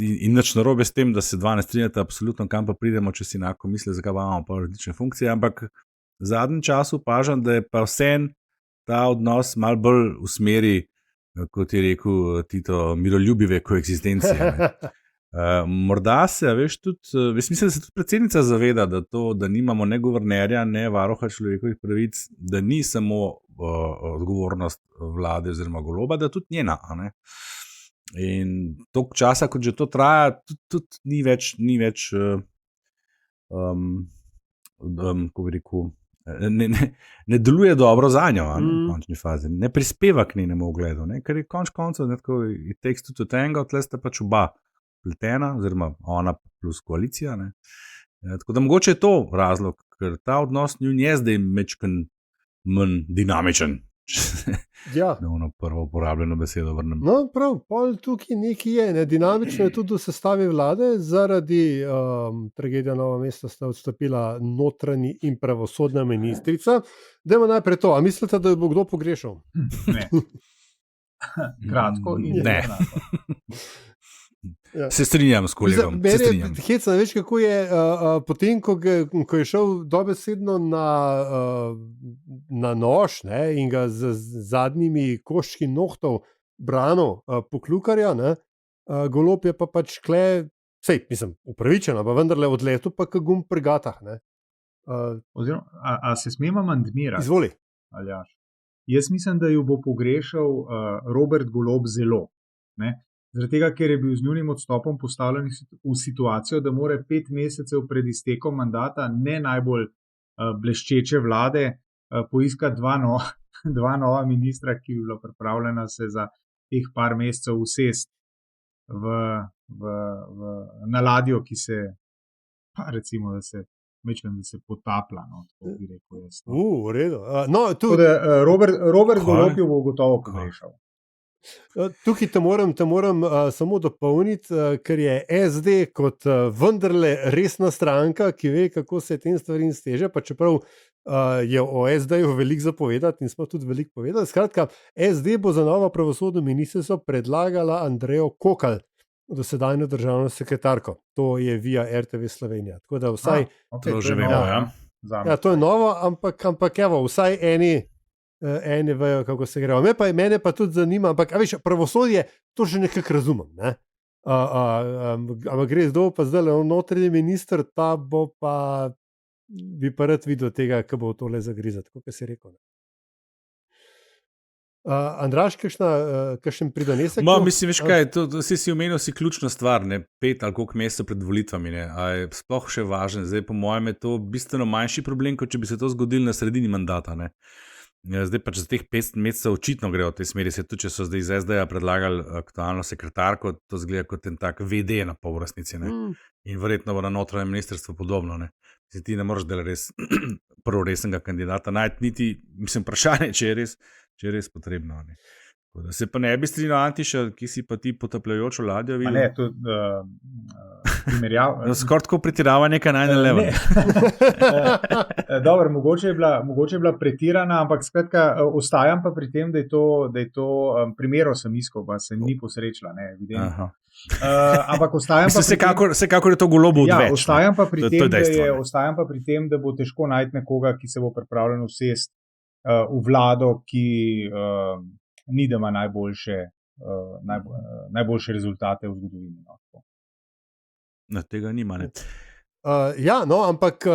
in nič narobe s tem, da se dva ne strinjata absolutno, kam pa pridemo, če si enako misli, zakaj imamo pa različne funkcije, ampak v zadnjem času opažam, da je pa vseeno ta odnos malo bolj v smeri, kot je rekel Tito, miroljubive koeksistencije. Morda se, mislim, da se tudi predsednica zaveda, da nimamo ne guvernerja, ne varuha človekovih pravic, da ni samo odgovornost vlade oziroma Goloba, da tudi njena. In toliko časa, kot že to traja, tudi ni več kako bi rekel, ne deluje dobro za njo, v končni fazi, ne prispeva k njenemu ugledu, ker je konč koncev, it takes two to tango, tle sta pač oba pletena, oziroma ona plus koalicija. Tako da mogoče je to razlog, ker ta odnos njun je zdaj mečken manj dinamičen, Ja. Da ono prvo uporabljeno besedo vrnem. No, prav, pol tukaj nekaj je. Ne? Dinamično je tudi v sestavi vlade, zaradi tragedije Nova mesta sta odstopila notranji in pravosodna ministrica. Dajmo najprej to. A mislite, da bo kdo pogrešal? Ne. Kratko in ne. Ja. Se strinjam s kolegom. Hecno, veš, kako je potem, ko je šel dobesedno na nož, ne, in ga z zadnjimi koščki nohtov branil Poklukarja, ne, Golob je pa pač kle, sej, mislim, upravičeno, pa vendarle odletel pa kagum pri gatah. Oziroma, a se smemo amandmirati? Izvoli. Aljaž. Jaz mislim, da jo bo pogrešal Robert Golob zelo. Ne? Zaradi tega, ker je bil z njunim odstopom postavljen v situacijo, da mora 5 mesecev pred iztekom mandata ne najbolj bleščeče vlade poiskati dva nova ministra, ki bi bila pripravljena se za teh par mesecev usesti na ladjo, ki se, recimo, da se potapla. No, tako bi rekel jaz. V redu. No, Robert Golob jo bo gotovo pogrešal. Tukaj te moram samo dopolniti, ker je SD kot vendarle resna stranka, ki ve, kako se tem stvarim steže, pa čeprav je o SD-ju veliko zapovedati in smo tudi veliko povedali. Skratka, SD bo za novo pravosodno ministrstvo predlagala Andrejo Kokalj, dosedanjo državno sekretarko. To je via RTV Slovenija. Tako da vsaj... To že vemo, ja. Ja, to je novo, ampak evo, vsaj eni vejo, kako se grejo. Mene pa tudi zanima, ampak veš, pravosodje, to že nekako razumem. Ne? Ampak gre pa zdaj notranji minister, ta bo pa, bi pa rad videl tega, ko bo tole zagrizati, kot si rekel. Andraž, kakšen pridonesek? Mislim, veš kaj, si omenil si ključno stvar, ne, 5 ali koliko mesecev pred volitvami, ne, a je sploh še važno. Zdaj, po mojem, je to bistveno manjši problem, kot če bi se to zgodilo na sredini mandata, ne. Zdaj pač za teh 5 mesecev očitno grejo v tej smeri, se tudi, če so zdaj iz SD-ja predlagali aktualno sekretarko, to zgleda kot en tak VD na pol v resnici, ne. In verjetno bo na notranjem ministrstvu podobno, ne. Ti ne moreš delati res prvo resnega kandidata najti, niti, mislim, vprašanje, če je res potrebno, ne. Da se pa ne bi strinjal, Antiša, ki si pa ti potapljajočo ladjo videl. Ne, to primerjav. Skoraj tako pretirava neka 9/11. Dobro, mogoče je bila pretirana, ampak skratka, ostajam pa pri tem, da je to primerov sem iskal, pa se ni posrečila, ne, evidentno. Ampak ostajam pa vsekakor je to Golobu odveč. Ja, ostajam pa pri tem, da bo težko najti nekoga, ki se bo pripravljen usesti v vlado, ki ni da ima najboljše rezultate v zgodovini. No, tega nima, ne. Ja, no, ampak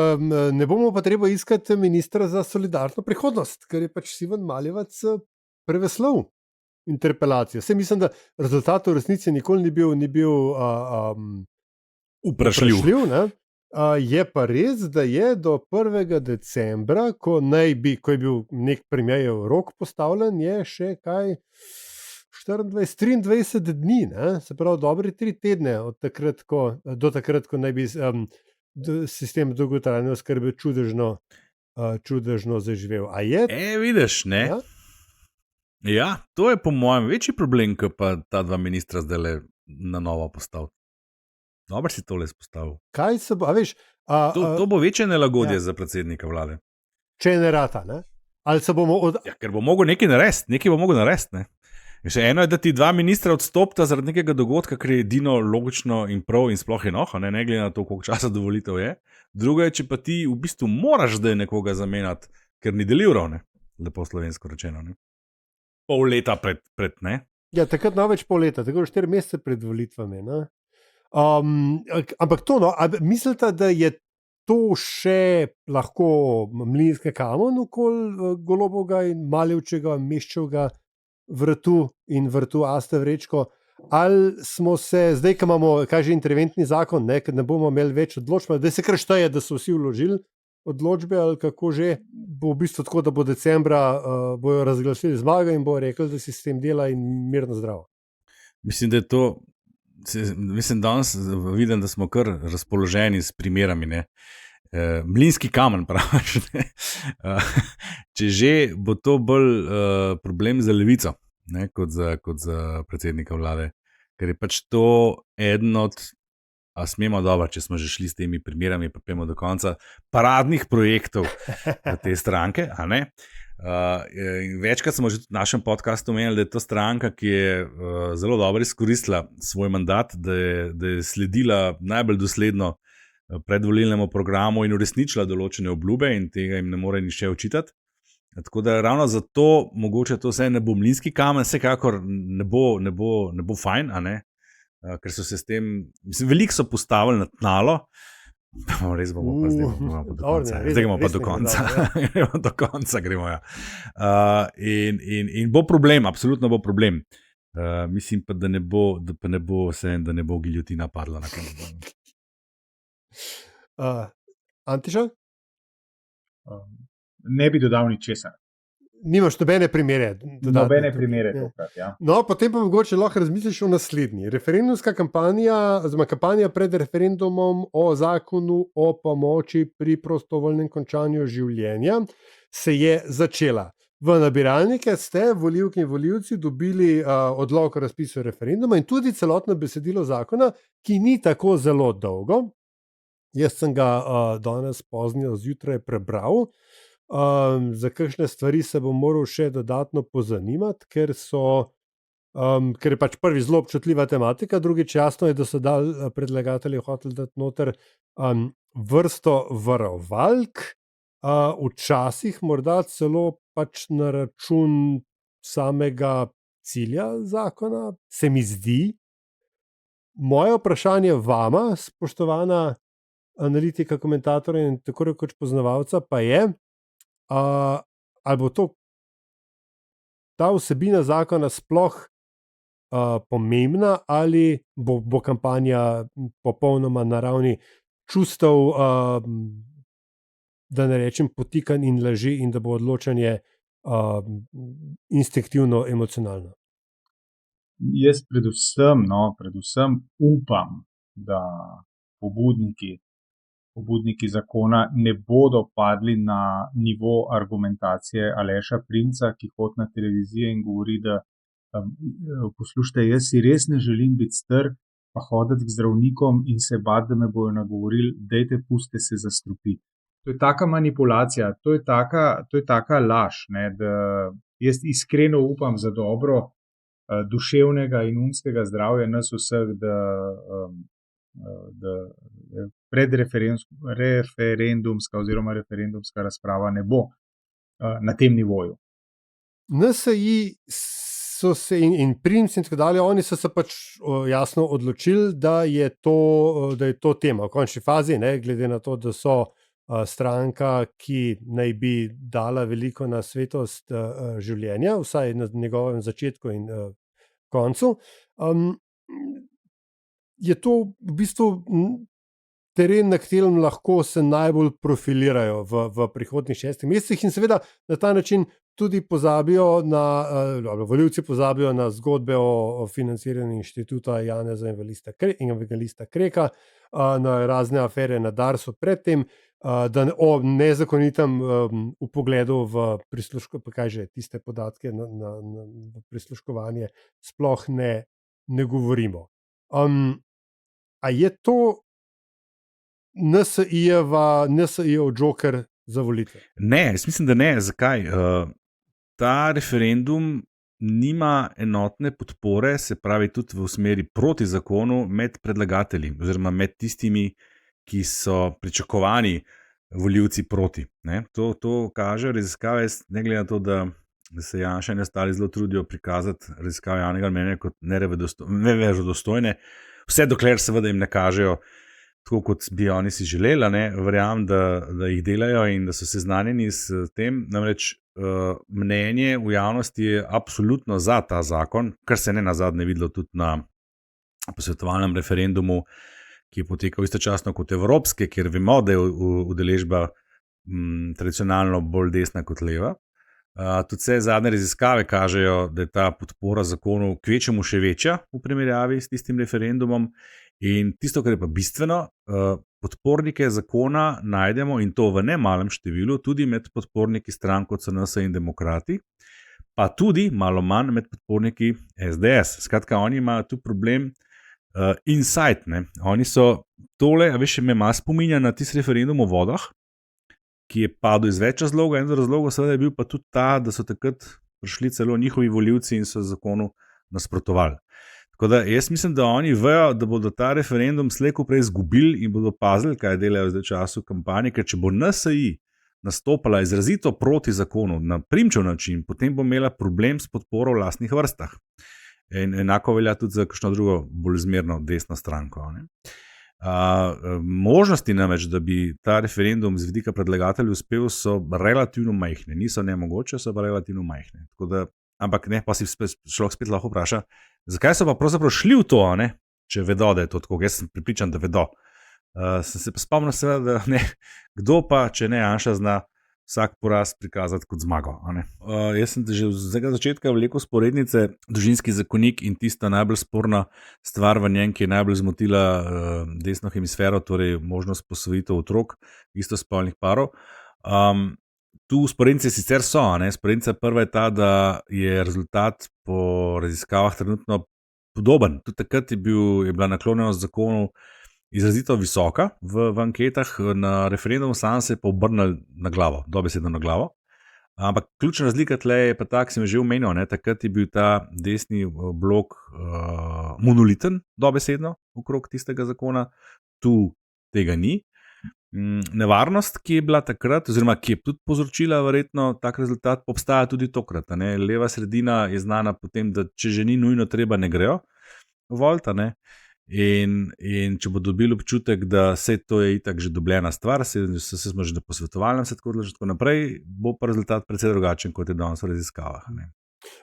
ne bomo pa treba iskati ministra za solidarno prihodnost, ker je pač Simon Maljevac preveslal interpelacijo. Vse mislim, da rezultat v resnici nikoli ni bil vprašljiv, ne? Je pa res, da je do 1. decembra, ko je bil nek premierjev rok postavljen, je še kaj 23 dni, ne? Se pravi dobri 3 tedne do takrat, ko naj bi sistem dolgotrajne oskrbe čudežno zaživel. A je? Vidiš, ne? Ja, to je po mojem večji problem, kot pa ta 2 ministra zdaj na novo postaviti. Dobro si tole izpostavil. Kaj se bo, a veš... To bo večje nelagodje za predsednika vlade. Če ne rata, ne? Ali se bomo... Ja, ker bo mogel nekaj narediti, ne? Še eno je, da ti 2 ministra odstopta zaradi nekega dogodka, ker je edino logično in prav in sploh enoho, ne glede na to, koliko časa do volitev je. Drugo je, če pa ti v bistvu moraš zdaj nekoga zamenjati, ker ni delivral, ne? Lepo slovensko rečeno, ne? Pol leta pred, ne? Ja, takrat več pol leta, tako 4 mesece pred volitvami, ne? Ampak to, no, mislite, da je to še lahko mlinski kamen okoli Golobovega in Maljevčega, Meščevega vrtu in vrtu Aste Vrečko, ali smo se, zdaj, ko imamo, kaže interventni zakon, ne, ker ne bomo imeli več odločb, da se kar šteje, da so vsi vložili odločbe, ali kako že, bo v bistvu tako, da bo decembra bojo razglasili zmago in bo rekli, da si s tem dela in mirno zdravo. Mislim, da je to danes vidim, da smo kar razpoloženi s primerami, ne. mlinski kamen, praviš. Če že, bo to bolj problem za levico, ne, kot za predsednika vlade. Ker je pač to eden od, a smemo dobro, če smo že šli s temi primerami, pa pojmo do konca, paradnih projektov te stranke, a ne? Večkrat smo že v našem podcastu omenili, da je to stranka, ki je zelo dobro izkoristila svoj mandat, da je sledila najbolj dosledno predvolilnemu programu in uresničila določene obljube in tega jim ne more nišče očitati. Tako da ravno zato mogoče to vse ne bo mlinski kamen, vsekakor ne bo fajn, a ne? Ker so se s tem, mislim, veliko so postavili na tnalo. Res bomo pa zdaj gremo pa do konca. Gremo do konca, gremo, ja. In bo problem, absolutno bo problem. Mislim pa, da ne bo giljotina padla na koncu. Antiša? Ne bi dodal ničesar. Nimaš nobene primere. Nobene primere tokrat, ja. No, potem pa mogoče lahko razmisliš o naslednji. Referendumska kampanja, oziroma kampanja pred referendumom o zakonu o pomoči pri prostovoljnem končanju življenja se je začela. V nabiralnike ste, volivke in volivci, dobili odlok o razpisu referenduma in tudi celotno besedilo zakona, ki ni tako zelo dolgo. Jaz sem ga danes pozno zjutraj prebral. Za kakšne stvari se bom moral še dodatno pozanimati, ker je pač prvi zelo občutljiva tematika, drugič jasno je, da so predlagatelji hoteli dati noter vrsto varovalk, včasih morda celo pač na račun samega cilja zakona, se mi zdi. Moje vprašanje vama, spoštovana analitika, komentatorja in tako rekoč poznavalca, pa je, ali bo ta vsebina zakona sploh pomembna ali bo kampanja popolnoma na ravni čustev, da ne rečem potikanj in laži, in da bo odločanje instinktivno, emocionalno. Jaz predvsem upam, da pobudniki zakona ne bodo padli na nivo argumentacije Aleša Primca, ki hodi na televizijo in govori, da poslušajte, jaz si res ne želim biti star, pa hoditi k zdravnikom in se bati, da me bojo nagovorili, dajte, pustite se zastrupiti. To je taka manipulacija, to je taka laž, ne, da jaz iskreno upam za dobro duševnega in umskega zdravja nas vseh, da predreferendumska oziroma referendumska razprava ne bo na tem nivoju. NSI so se in Primc in tako dalje, oni so se pač jasno odločili, da je to tema v končni fazi, ne, glede na to, da so stranka, ki naj bi dala veliko na svetost življenja, vsaj na njegovem začetku in koncu. Je to v bistvu teren, na katerem lahko se najbolj profilirajo v prihodnjih 6 mesecih in seveda na ta način tudi volivci pozabijo na zgodbe o financiranju inštituta Janeza Evangelista Kreka, na razne afere na Darsu predtem, o nezakonitem vpogledu v tiste podatke na prisluškovanje sploh ne govorimo. A je to NSI-jev džoker za volitve? Ne, jaz mislim, da ne. Zakaj? Ta referendum nima enotne podpore, se pravi tudi v smeri proti zakonu med predlagatelji oziroma med tistimi, ki so pričakovani volivci proti. Ne? To kaže raziskave, ne glede na to, da se Janša in ostali zelo trudijo prikazati raziskave javnega mnenja kot neverodostojne, vse dokler seveda jim ne kažejo tako, kot bi oni si želeli, ne? Verjamem, da jih delajo in da so seznanjeni s tem. Namreč mnenje v javnosti je absolutno za ta zakon, kar se ne nazadnje videlo tudi na posvetovalnem referendumu, ki je potekal istočasno kot evropske, kjer vemo, da je udeležba tradicionalno bolj desna kot leva. Tudi vse zadnje raziskave kažejo, da je ta podpora zakonu kvečjemu še večja v primerjavi s tistim referendumom. In tisto, kar je pa bistveno, podpornike zakona najdemo, in to v nemalem številu, tudi med podporniki strank kot SNS in Demokrati, pa tudi malo manj med podporniki SDS. Skratka, oni imajo tu problem insight. Ne? Oni so tole, a veš, me malo spominja na tisti referendum o vodah, ki je padel iz več razlogov. En od razlogov seveda je bil pa tudi ta, da so takrat prišli celo njihovi volivci in so zakonu nasprotovali. Tako da jaz mislim, da oni vejo, da bodo ta referendum slej ko prej izgubili in bodo pazili, kaj delajo zdaj v času kampanje, ker če bo NSI nastopala izrazito proti zakonu na primčev način, potem bo imela problem s podporo v lastnih vrstah. In enako velja tudi za kakšno drugo bolj zmerno desno stranko. Ne? Možnosti namreč, da bi ta referendum z vidika predlagatelja uspel, so relativno majhne. Niso nemogoče, so pa relativno majhne. Tako da, ampak ne, pa si človek spet lahko vpraša, zakaj so pa pravzaprav šli v to, ne? Če vedo, da je to tako. Jaz sem pripričan, da vedo. Sem se pa spomnil seveda, da ne, kdo pa, če ne Janša, zna vsak poraz prikazati kot zmago. Jaz sem že z začetka vlekel sporednice Družinski zakonik in tista najbolj sporna stvar v njem, ki je najbolj zmotila desno hemisfero, torej možnost posvojitev otrok istospolnih parov. Tu sporednice sicer so, sporednica prva je ta, da je rezultat po raziskavah trenutno podoben. Tudi takrat je bila naklonjenost zakonu izrazito visoka v anketah, na referendumu sam se je pa obrnil na glavo, dobesedno na glavo. Ampak ključna razlika tle je pa tak, sem že omenil, takrat je bil ta desni blok monoliten, dobesedno, okrog tistega zakona, tu tega ni. Nevarnost, ki je bila takrat, oziroma ki je tudi povzročila verjetno tak rezultat, obstaja tudi tokrat. Leva sredina je znana potem, da če že ni nujno treba, ne grejo volta, In če bo dobil občutek, da vse to je itak že dobljena stvar, se smo že na posvetovalnem se tako naprej, bo pa rezultat precej drugačen, kot je danes v raziskavah.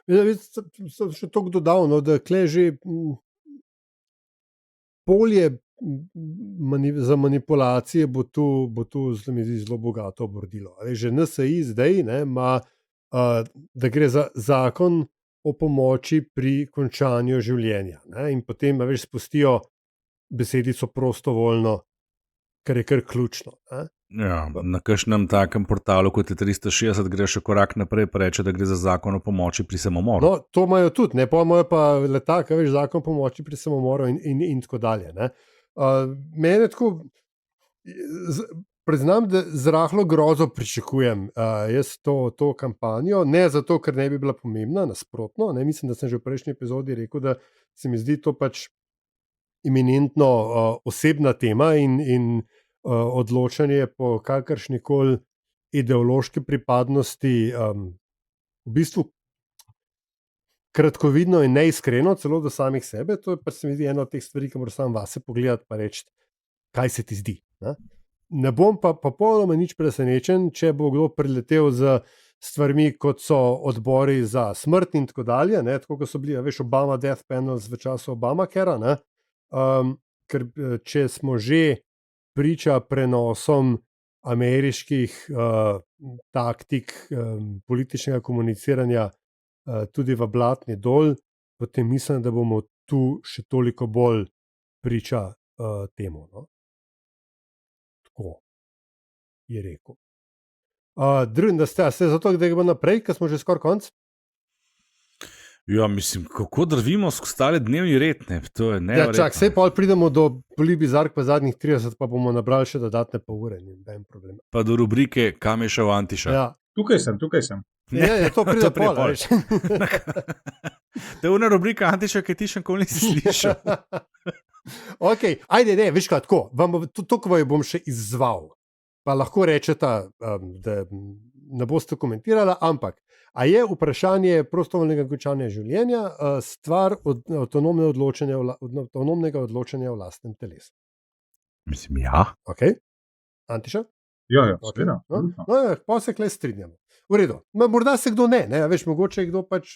Sem še toliko dodal, da kle že polje za manipulacije bo tu zelo bogato obrodilo. Že NSI zdaj ima, da gre za zakon o pomoči pri končanju življenja. In potem spustijo besedico prostovoljno, kar je kar ključno. Ja, na kakšnem takem portalu, kot je 360, gre še korak naprej, pa reče, da gre za zakon o pomoči pri samomoru. No, to imajo tudi, pa imajo pa letak, zakon o pomoči pri samomoru in tako dalje. Mene tako, priznam, da z rahlo grozo pričakujem jaz to kampanjo, ne zato, ker ne bi bila pomembna, nasprotno. Mislim, da sem že v prejšnji epizodi rekel, da se mi zdi to pač eminentno osebna tema in odločanje po kakršnikoli ideološki pripadnosti v bistvu kratkovidno in neiskreno, celo do samih sebe. To je pa se mi zdi ena od teh stvari, ki moraš sam vase pogledati pa reči, kaj se ti zdi. Ne bom pa popolnoma nič presenečen, če bo kdo priletel z stvarmi, kot so odbori za smrt in tako dalje, tako kot so bili, Obama Death Panels v času Obamacare, ker če smo že priča prenosom ameriških taktik političnega komuniciranja tudi v blatni dol, potem mislim, da bomo tu še toliko bolj priča temu. Tako je rekel. Da ste zato, da gremo naprej, ker smo že skoraj konc? Ja, mislim, kako drvimo skozi tale dnevni red, to je neverjetno. Ja, čak, sej pa pridemo do Poli Bizark pa zadnjih 30, pa bomo nabrali še dodatne pol ure. Pa do rubrike Kam je šel Antiša? Ja. Tukaj sem. Ja, to pride pol. To je una rubrika Antiša, ki ti še nikoli nisi slišal. Ok, ajde, ne, veš kaj, tako, tukaj bom še izzval. Pa lahko rečete, da ne boste komentirali, ampak a je vprašanje prostovoljnega končanja življenja stvar avtonomnega odločanja o lastnem telesu? Mislim, ja. Ok, Antiša? Ja, okay. Pa se kle strinjamo. V redu, morda se kdo ne, veš, mogoče kdo pač,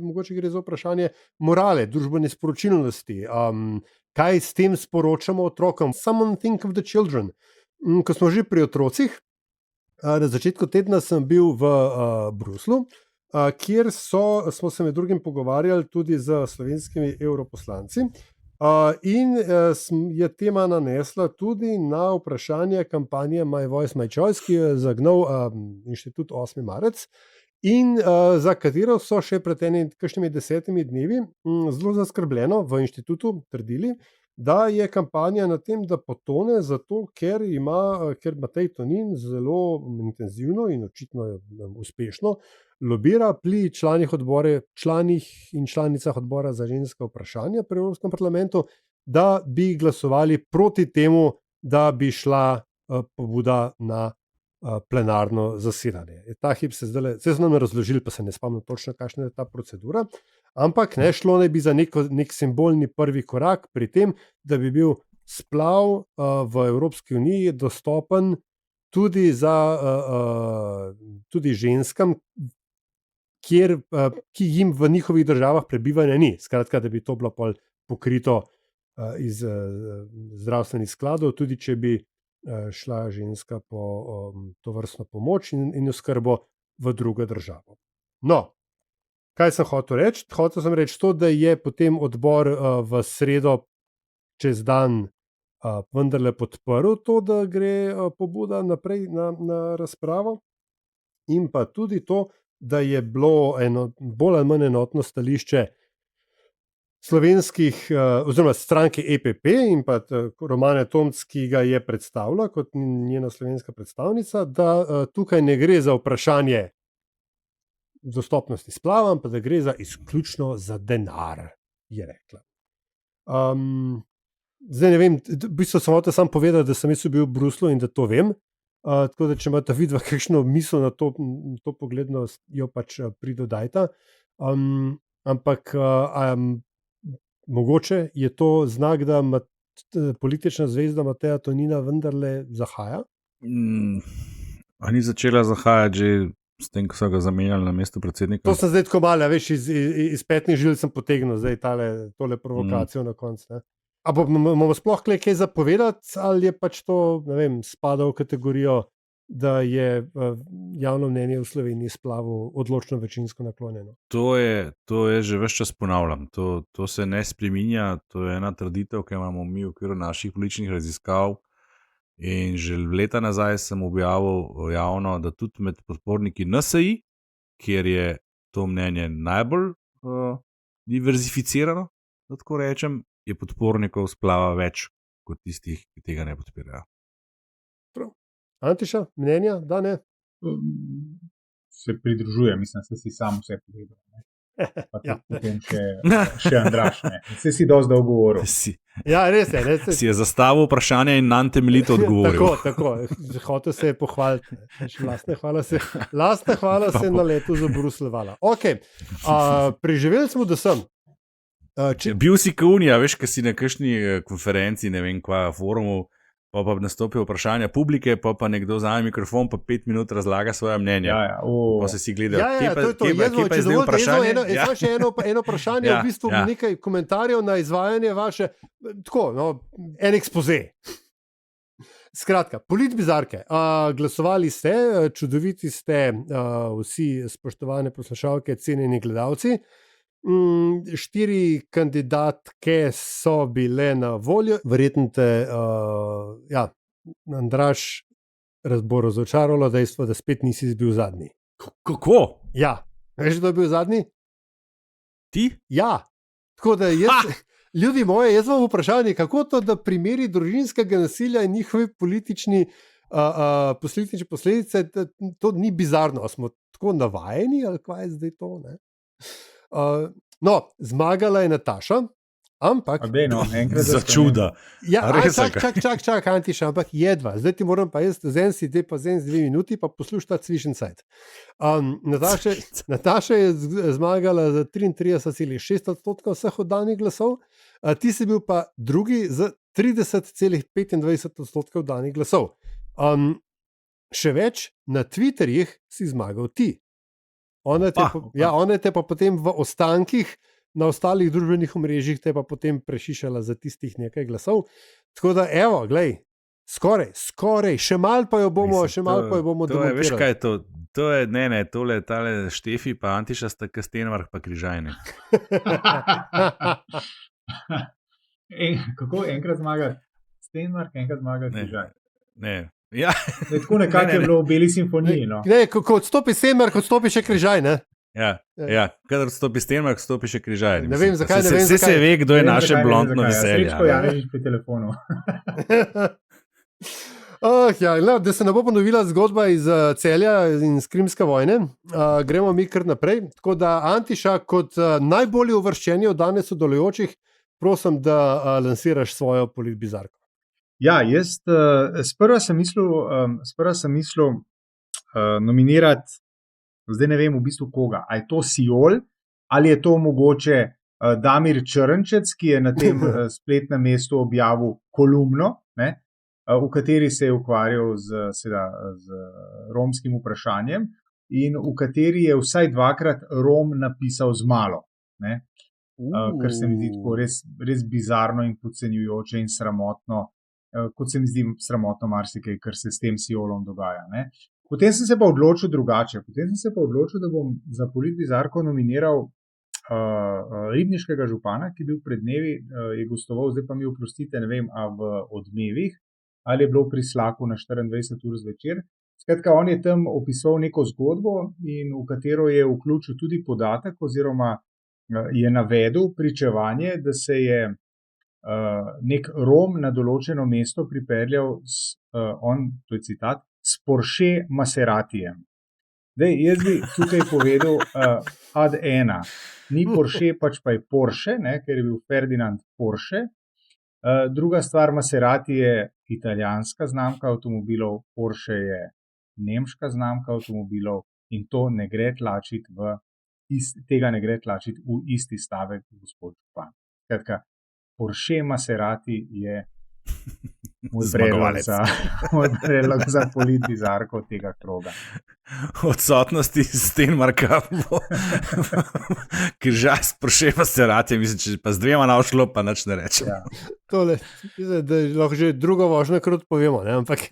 mogoče gre za vprašanje morale, družbene sporočilnosti, kaj s tem sporočamo otrokom. Someone think of the children. Ko smo že pri otrocih, na začetku tedna sem bil v Bruslu, kjer smo se med drugim pogovarjali tudi z slovenskimi evroposlanci Je tema nanesla tudi na vprašanje kampanje My Voice, My Choice, ki jo je zagnal inštitut 8. marec in za katero so še pred kakšnimi 10 dnevi zelo zaskrbljeno v inštitutu trdili, da je kampanja na tem, da potone, zato ker Matej Tonin zelo intenzivno in očitno uspešno lobira pri članih in članicah odbora za ženska vprašanja pri Evropskem parlamentu, da bi glasovali proti temu, da bi šla pobuda na plenarno zasedanje. Ta hip se zdaj, vse so nam razložili, pa se ne spomnim točno, kakšna je ta procedura, ampak šlo naj bi za nek simbolni prvi korak pri tem, da bi bil splav v Evropski uniji dostopen tudi ženskam, ki jim v njihovih državah prebivanja ni. Skratka, da bi to bilo pokrito iz zdravstvenih skladov, tudi če bi šla ženska po to vrstno pomoč in oskrbo v drugo državo. No, kaj sem hotel reči? Hotel sem reči to, da je potem odbor v sredo čez dan vendarle podprl to, da gre pobuda naprej na razpravo, in pa tudi to, da je bilo bolj ali manj enotno stališče slovenskih oziroma stranke EPP in pa Romane Tomc, ki ga je predstavila kot njena slovenska predstavnica, da tukaj ne gre za vprašanje dostopnosti splava, ampak da gre izključno za denar, je rekla. Zdaj ne vem, v bistvu sem hotel sam povedati, da sem jaz bil v Bruslu in da to vem, tako da če imate vidva kakšno misel na to pogledno, jo pač pridodajta. Ampak mogoče je to znak, da politična zvezda Mateja Tonina vendarle zahaja? Ni začela zahajati že s tem, ko so ga zamenjali na mesto predsednika? To sem zdaj tako malo, veš, iz petnih žil sem potegnil zdaj tole provokacijo na koncu. A bomo sploh kaj zapovedati, ali je pač to, ne vem, spada v kategorijo, da je javno mnenje v Sloveniji splavu odločno večinsko naklonjeno? To je že ves čas ponavljam. To se ne spreminja, to je ena trditev, ki imamo mi v okviru naših političnih raziskav. In že leta nazaj sem objavil javno, da tudi med podporniki NSI, kjer je to mnenje najbolj diverzificirano, da tako rečem, je podpornikov splava več kot tistih, ki tega ne podpirajo. Antiša, mnenja, da ne? Se pridružujem, mislim, da si sam vse povedal. Pa tudi potem še Andraš. Vse si dosti dolgo govoril. Ja, res je. Si je zastavil vprašanje in nam temeljito odgovoril. Tako. Hotel se je pohvaliti. Lastne hvala se na letu za Bruslevala. Ok, preživeli smo, da sem. Bil si Kaunija, veš, kaj si na kakšni konferenci, ne vem kva, forumu, pa nastopijo vprašanja publike, pa nekdo vzame mikrofon, pa 5 minut razlaga svoje mnenje. Pa se si gledal, kje pa je zdaj vprašanje? Jaz še eno vprašanje, v bistvu nekaj komentarjev na izvajanje vaše, tako, en ekspoze. Skratka, politbizarke, glasovali ste, čudoviti ste vsi spoštovane poslušalke, cenjeni gledalci. 4 kandidatke so bile na voljo. Verjetno te, Andraž, bo razočaralo dejstvo, da spet nisi bil zadnji. Kako? Ja. Veš, kdo je bil zadnji? Ti? Ja. Tako da ljudi moje, jaz vam vprašanje, kako to, da primeri družinskega nasilja in njihovi politični posledice, to ni bizarno. Smo tako navajeni, ali kaj je zdaj to, ne? Zmagala je Nataša, ampak za čuda. Čak, Antiša, ampak jedva. Zdaj ti moram pa jaz z 2 minuti, pa poslušati Zwischenzeit. Nataša je zmagala za 33,6% vseh oddanih glasov, ti si bil pa drugi z 30,25% oddanih glasov. Še več, na Twitterjih si zmagal ti. Ona te pa potem v ostankih na ostalih družbenih omrežjih te pa potem prešišala za tistih nekaj glasov. Tako da, evo, glej, skoraj, še malo pa jo bomo demontirali. Veš kaj je to? To je, tale Štefi pa Antiša sta Kastenvarh pa Križajne. Kako enkrat zmaga Steinmark, enkrat zmaga Ne. Križaj. Ne. Ja. Tako nekako je bilo v Beli simfoniji. No. Ne, ko odstopi Steinmark, odstopi še Križaj, ne? Ja, kadar stopi Steinmark, stopi še Križaj. Ne vem, zakaj, Vse se ve, kdo je naše blondno veselje. Srečko Janežič pri telefonu. Da se ne bo ponovila zgodba iz Celja in iz Krimske vojne, gremo mi kar naprej. Tako da Antiša, kot najbolj uvrščeni od danes sodelujočih, prosim, da lansiraš svojo politbizarko. Ja, jaz sprva sem mislil nominirati, zdaj ne vem v bistvu koga. A je to Siol ali je to mogoče Damir Črnčec, ki je na tem spletnem mestu objavil kolumno, ne, v kateri se je ukvarjal z romskim vprašanjem in v kateri je vsaj dvakrat Rom napisal z malo. Ne. Kar se mi zdi tako res bizarno in podcenjujoče in sramotno, kot se mi zdi sramotno marsikaj, kar se s tem Siolom dogaja. Ne. Potem sem se pa odločil drugače. Potem sem se pa odločil, da bom za politbizarko nominiral ribniškega župana, ki je bil pred dnevi, je gostoval, zdaj pa mi oprostite, ne vem, a v Odmevih ali je bilo pri Slaku na 24 ur zvečer. Skratka, on je tam opisoval neko zgodbo in v katero je vključil tudi podatek oziroma je navedel pričevanje, da se je nek Rom na določeno mesto pripeljal to je citat, s Porsche Maseratijem. Jaz bi tukaj povedal ad ena. Ni Porsche, pač pa je Porsche, ne, ker je bil Ferdinand Porsche. Druga stvar, Maserati je italijanska znamka avtomobilov, Porsche je nemška znamka avtomobilov in to ne gre tlačiti tega ne gre tlačiti v isti stavek, gospod župan. Skratka, Porsche Maserati je moj predlog za politbizarko tega kroga. Odsotnosti Steinmarka Križaj s Porsche Maserati, mislim, če pa z dvema navšlo, pa nič ne rečem. Ja. Tole, da lahko že drugo vožnjo krat povemo, ne, ampak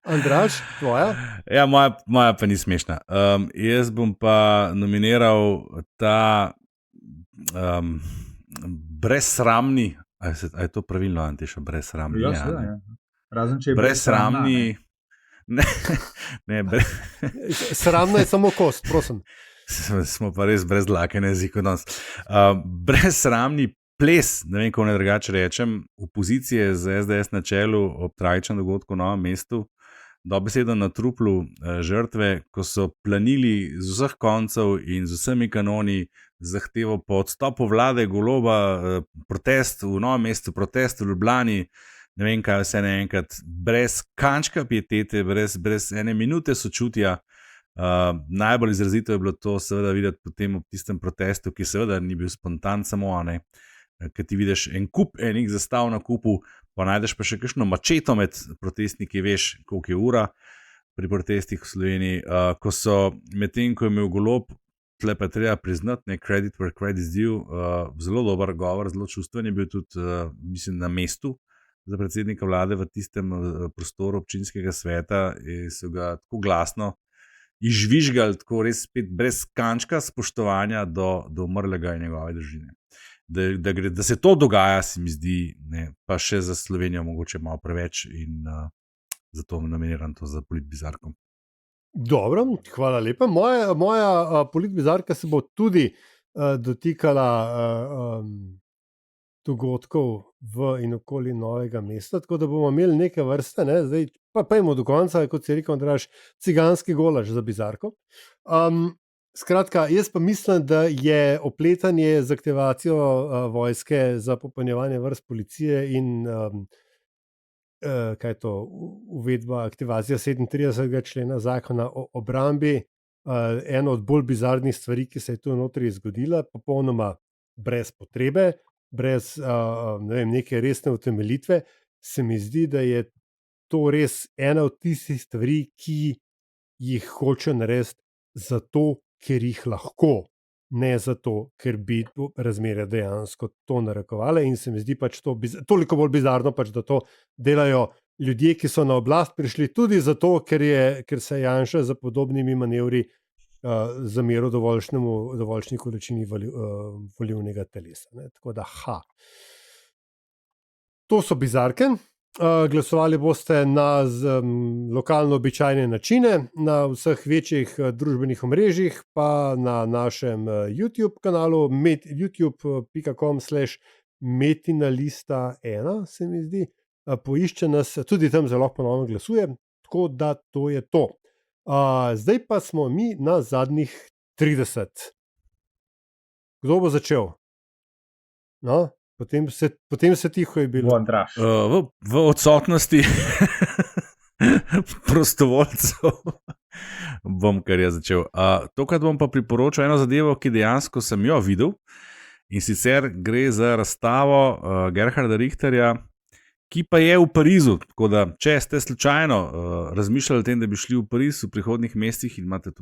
Andraž, tvoja? Ja, moja pa ni smešna. Jaz bom pa nominiral ta brezsramni, a je to pravilno, Antiša, brezsramni? Ja, razen če je brezsramni. Sramno je samo kost, prosim. Smo pa res brez dlake na jeziku danes. Brezsramni ples, ne vem, kako ne drugače rečem, opozicije z SDS na čelu ob tragičnem dogodku v Novem mestu, dobesedno na truplu žrtve, ko so planili z vseh koncev in z vsemi kanoni zahtevo po odstopu vlade Goloba, protest v Novem mestu, protest v Ljubljani, ne vem kaj vse naenkrat, brez kančka pietete, brez ene minute sočutja. Najbolj izrazito je bilo to seveda videti potem ob tistem protestu, ki seveda ni bil spontan samo, ker ti vidiš en kup enih zastav na kupu, pa najdeš pa še kakšno mačeto med protestniki, veš, koliko je ura pri protestih v Sloveniji, ko so medtem, ko je imel Golob, tle pa treba priznati, ne, credit where credit is due, zelo dober govor, zelo čustven je bil tudi, mislim, na mestu za predsednika vlade v tistem prostoru občinskega sveta, so ga tako glasno izžvižgali, tako res spet brez kančka spoštovanja do umrlega in njegove družine. Da se to dogaja, se mi zdi, ne, pa še za Slovenijo mogoče malo preveč in zato nominiram to za politbizarko. Dobro, hvala lepa. Moja politbizarka se bo tudi dotikala dogodkov v in okoli Novega mesta, tako da bomo imeli neke vrste, ne, zdaj pa pojmo do konca, kot si rekel, Andraž, ciganski golaž za bizarko. Skratka, jaz pa mislim, da je opletanje z aktivacijo vojske za popolnjevanje vrst policije in kaj je to, uvedba aktivacija 37. člena zakona o obrambi, ena od bolj bizarnih stvari, ki se je tu notri zgodila, popolnoma brez potrebe, brez neke resne utemeljitve. Se mi zdi, da je to res ena od tistih stvari, ki jih hoče narediti zato, ker jih lahko, ne zato, ker bi razmere dejansko to narekovale, in se mi zdi pač to toliko bolj bizarno, pač, da to delajo ljudje, ki so na oblast prišli tudi zato, ker se Janša za podobnimi manevri zameril dovoljšni količini volilnega telesa. Ne? Tako da, to so bizarke. Glasovali boste na lokalno običajne načine, na vseh večjih družbenih omrežjih, pa na našem YouTube kanalu, youtube.com/metinalista1, se mi zdi. Poišče nas, tudi tam zelo ponovno glasuje, tako da to je to. Zdaj pa smo mi na zadnjih 30. Kdo bo začel? No? Potem se tiho je bilo. Andraž. V odsotnosti prostovoljcev bom kar jaz začel. Tokrat bom pa priporočil eno zadevo, ki dejansko sem jo videl, in sicer gre za razstavo Gerharda Richterja, ki pa je v Parizu. Tako da, če ste slučajno razmišljali o tem, da bi šli v Pariz v prihodnjih mesecih in imate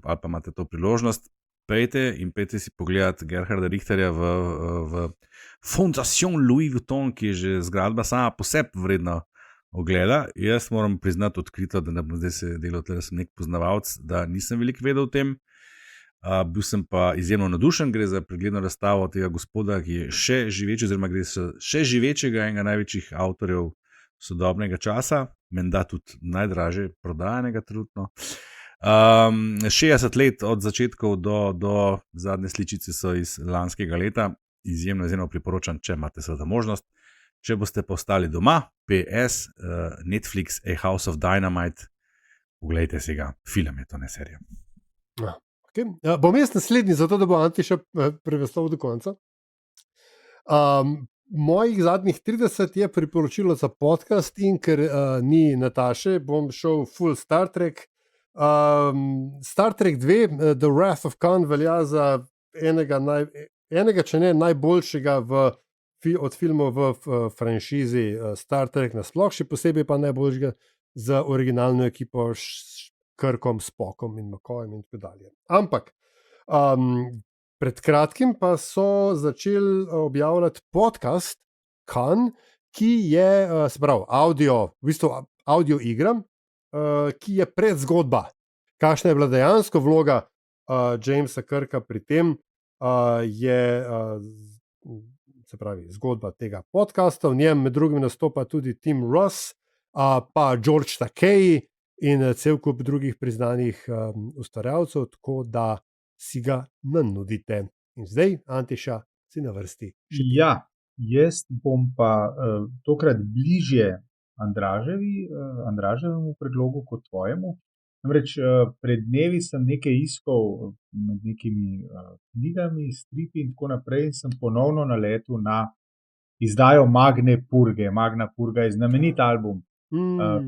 to priložnost, pejte si pogledati Gerharda Richterja v Fondation Louis Vuitton, ki je že zgradba sama posebej vredna ogleda. Jaz moram priznati odkrito, da ne bom zdaj se delal, da sem nek poznavalec, da nisem veliko vedel o tem. Bil sem pa izjemno navdušen, gre za pregledno razstavo tega gospoda, ki je še živeč, oziroma gre za še živečega, enega največjih avtorjev sodobnega časa, menda tudi najdražje prodajanega trenutno. 60 let od začetkov do zadnje sličice so iz lanskega leta. Izjemno priporočam, če imate seveda možnost. Če boste pa ostali doma, PS, Netflix, A House of Dynamite, poglejte si ga, film je to, ne serija. Okay. Bom jaz naslednji, zato da bo Antiša prevestal do konca. Mojih zadnjih 30 je priporočilo za podcast, in ker ni Nataše, bom šel full Star Trek. Star Trek 2, The Wrath of Khan, velja za enega, če ne najboljšega od filmov v franšizi Star Trek nasploh, še posebej pa najboljšega za originalno ekipo Kirkom, Spockom in McCoyem in tako dalje. Ampak pred kratkim pa so začeli objavljati podcast Khan, ki je, se pravi, audio igra, ki je predzgodba. Kakšna je bila dejansko vloga Jamesa Kirka pri tem, je se pravi zgodba tega podcasta. V njem med drugim nastopa tudi Tim Russ, pa George Takei in cel kup drugih priznanih ustvarjalcev, tako da si ga nanudite. In zdaj, Antiša, si na vrsti. Ja, jaz bom pa tokrat bližje Andraževemu predlogu kot tvojemu. Namreč pred dnevi sem nekaj iskal med nekimi knjigami, stripi in tako naprej, in sem ponovno naletel na izdajo Magna Purga je znamenit album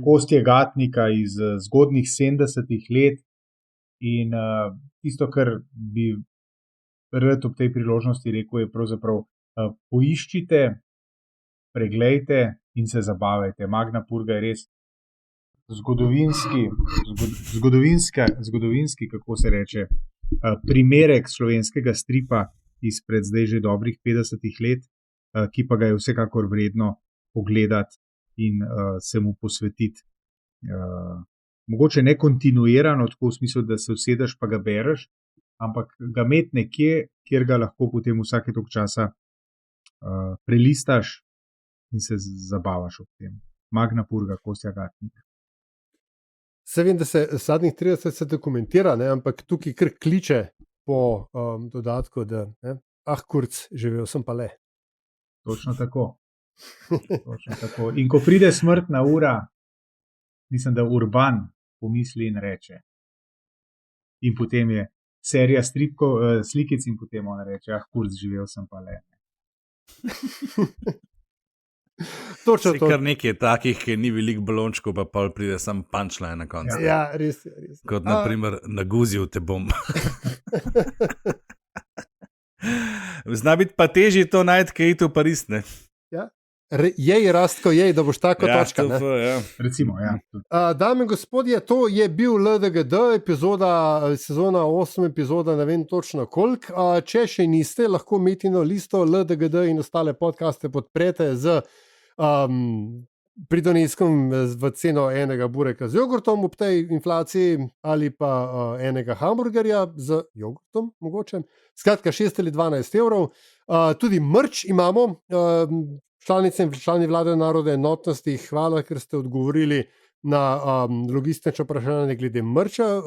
Kostje Gatnika iz zgodnjih 70-ih let, in tisto, kar bi rad ob tej priložnosti rekel, je pravzaprav poiščite, preglejte in se zabavajte. Magna Purga je res zgodovinski, kako se reče, primerek slovenskega stripa izpred zdaj že dobrih 50 let, ki pa ga je vsekakor vredno pogledati in se mu posvetiti. Mogoče ne kontinuirano, tako v smislu, da se usedeš pa ga bereš, ampak ga imeti nekje, kjer ga lahko potem vsake toliko časa prelistaš in se zabavaš ob tem. Magna Purga, Kostja Gatnik. Se vem, da se zadnjih 30 se dokumentira, ne, ampak tukaj kar kliče po dodatku, da kurc, živel sem pa le. Točno tako. Točno tako. In ko pride smrtna ura, mislim, da Urban pomisli in reče. In potem je serija slikic in potem on reče, kurc, živel sem pa le. Točno to. Kar nekaj takih, ki ni veliko balončkov, pa pol pride sam punchline na koncu. Ja, res. Kot naprimer, naguzil te bom. Zna biti pa težje to najti, kaj iti v Pariz, ne? Ja. Jej, Rastko, jej, da boš tako točka. Ja. Recimo, ja. Dame in gospodje, to je bil LDGD, sezona 8, epizoda, ne vem točno koliko. Če še niste, lahko Metino listo, LDGD in ostale podcaste podprete z pri Donetskem v ceno enega bureka z jogurtom ob tej inflaciji ali pa enega hamburgerja z jogurtom mogoče. Skratka, 6 ali 12 evrov. Tudi merch imamo, članice in člani Vlade narode enotnosti, hvala, ker ste odgovorili na logistično vprašanje glede mercha.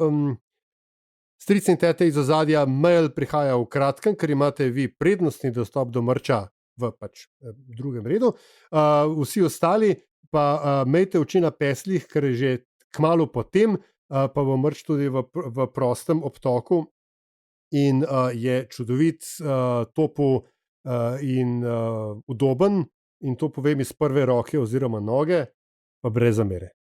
Strici in tete iz ozadja, mail prihaja v kratkem, ker imate vi prednostni dostop do mercha v drugem redu. Vsi ostali pa imejte oči na peslih, ker je že kmalu potem, pa bo merch tudi v prostem obtoku in je čudovit, topel in udoben, in to povem iz prve roke oziroma noge, pa brez zamere.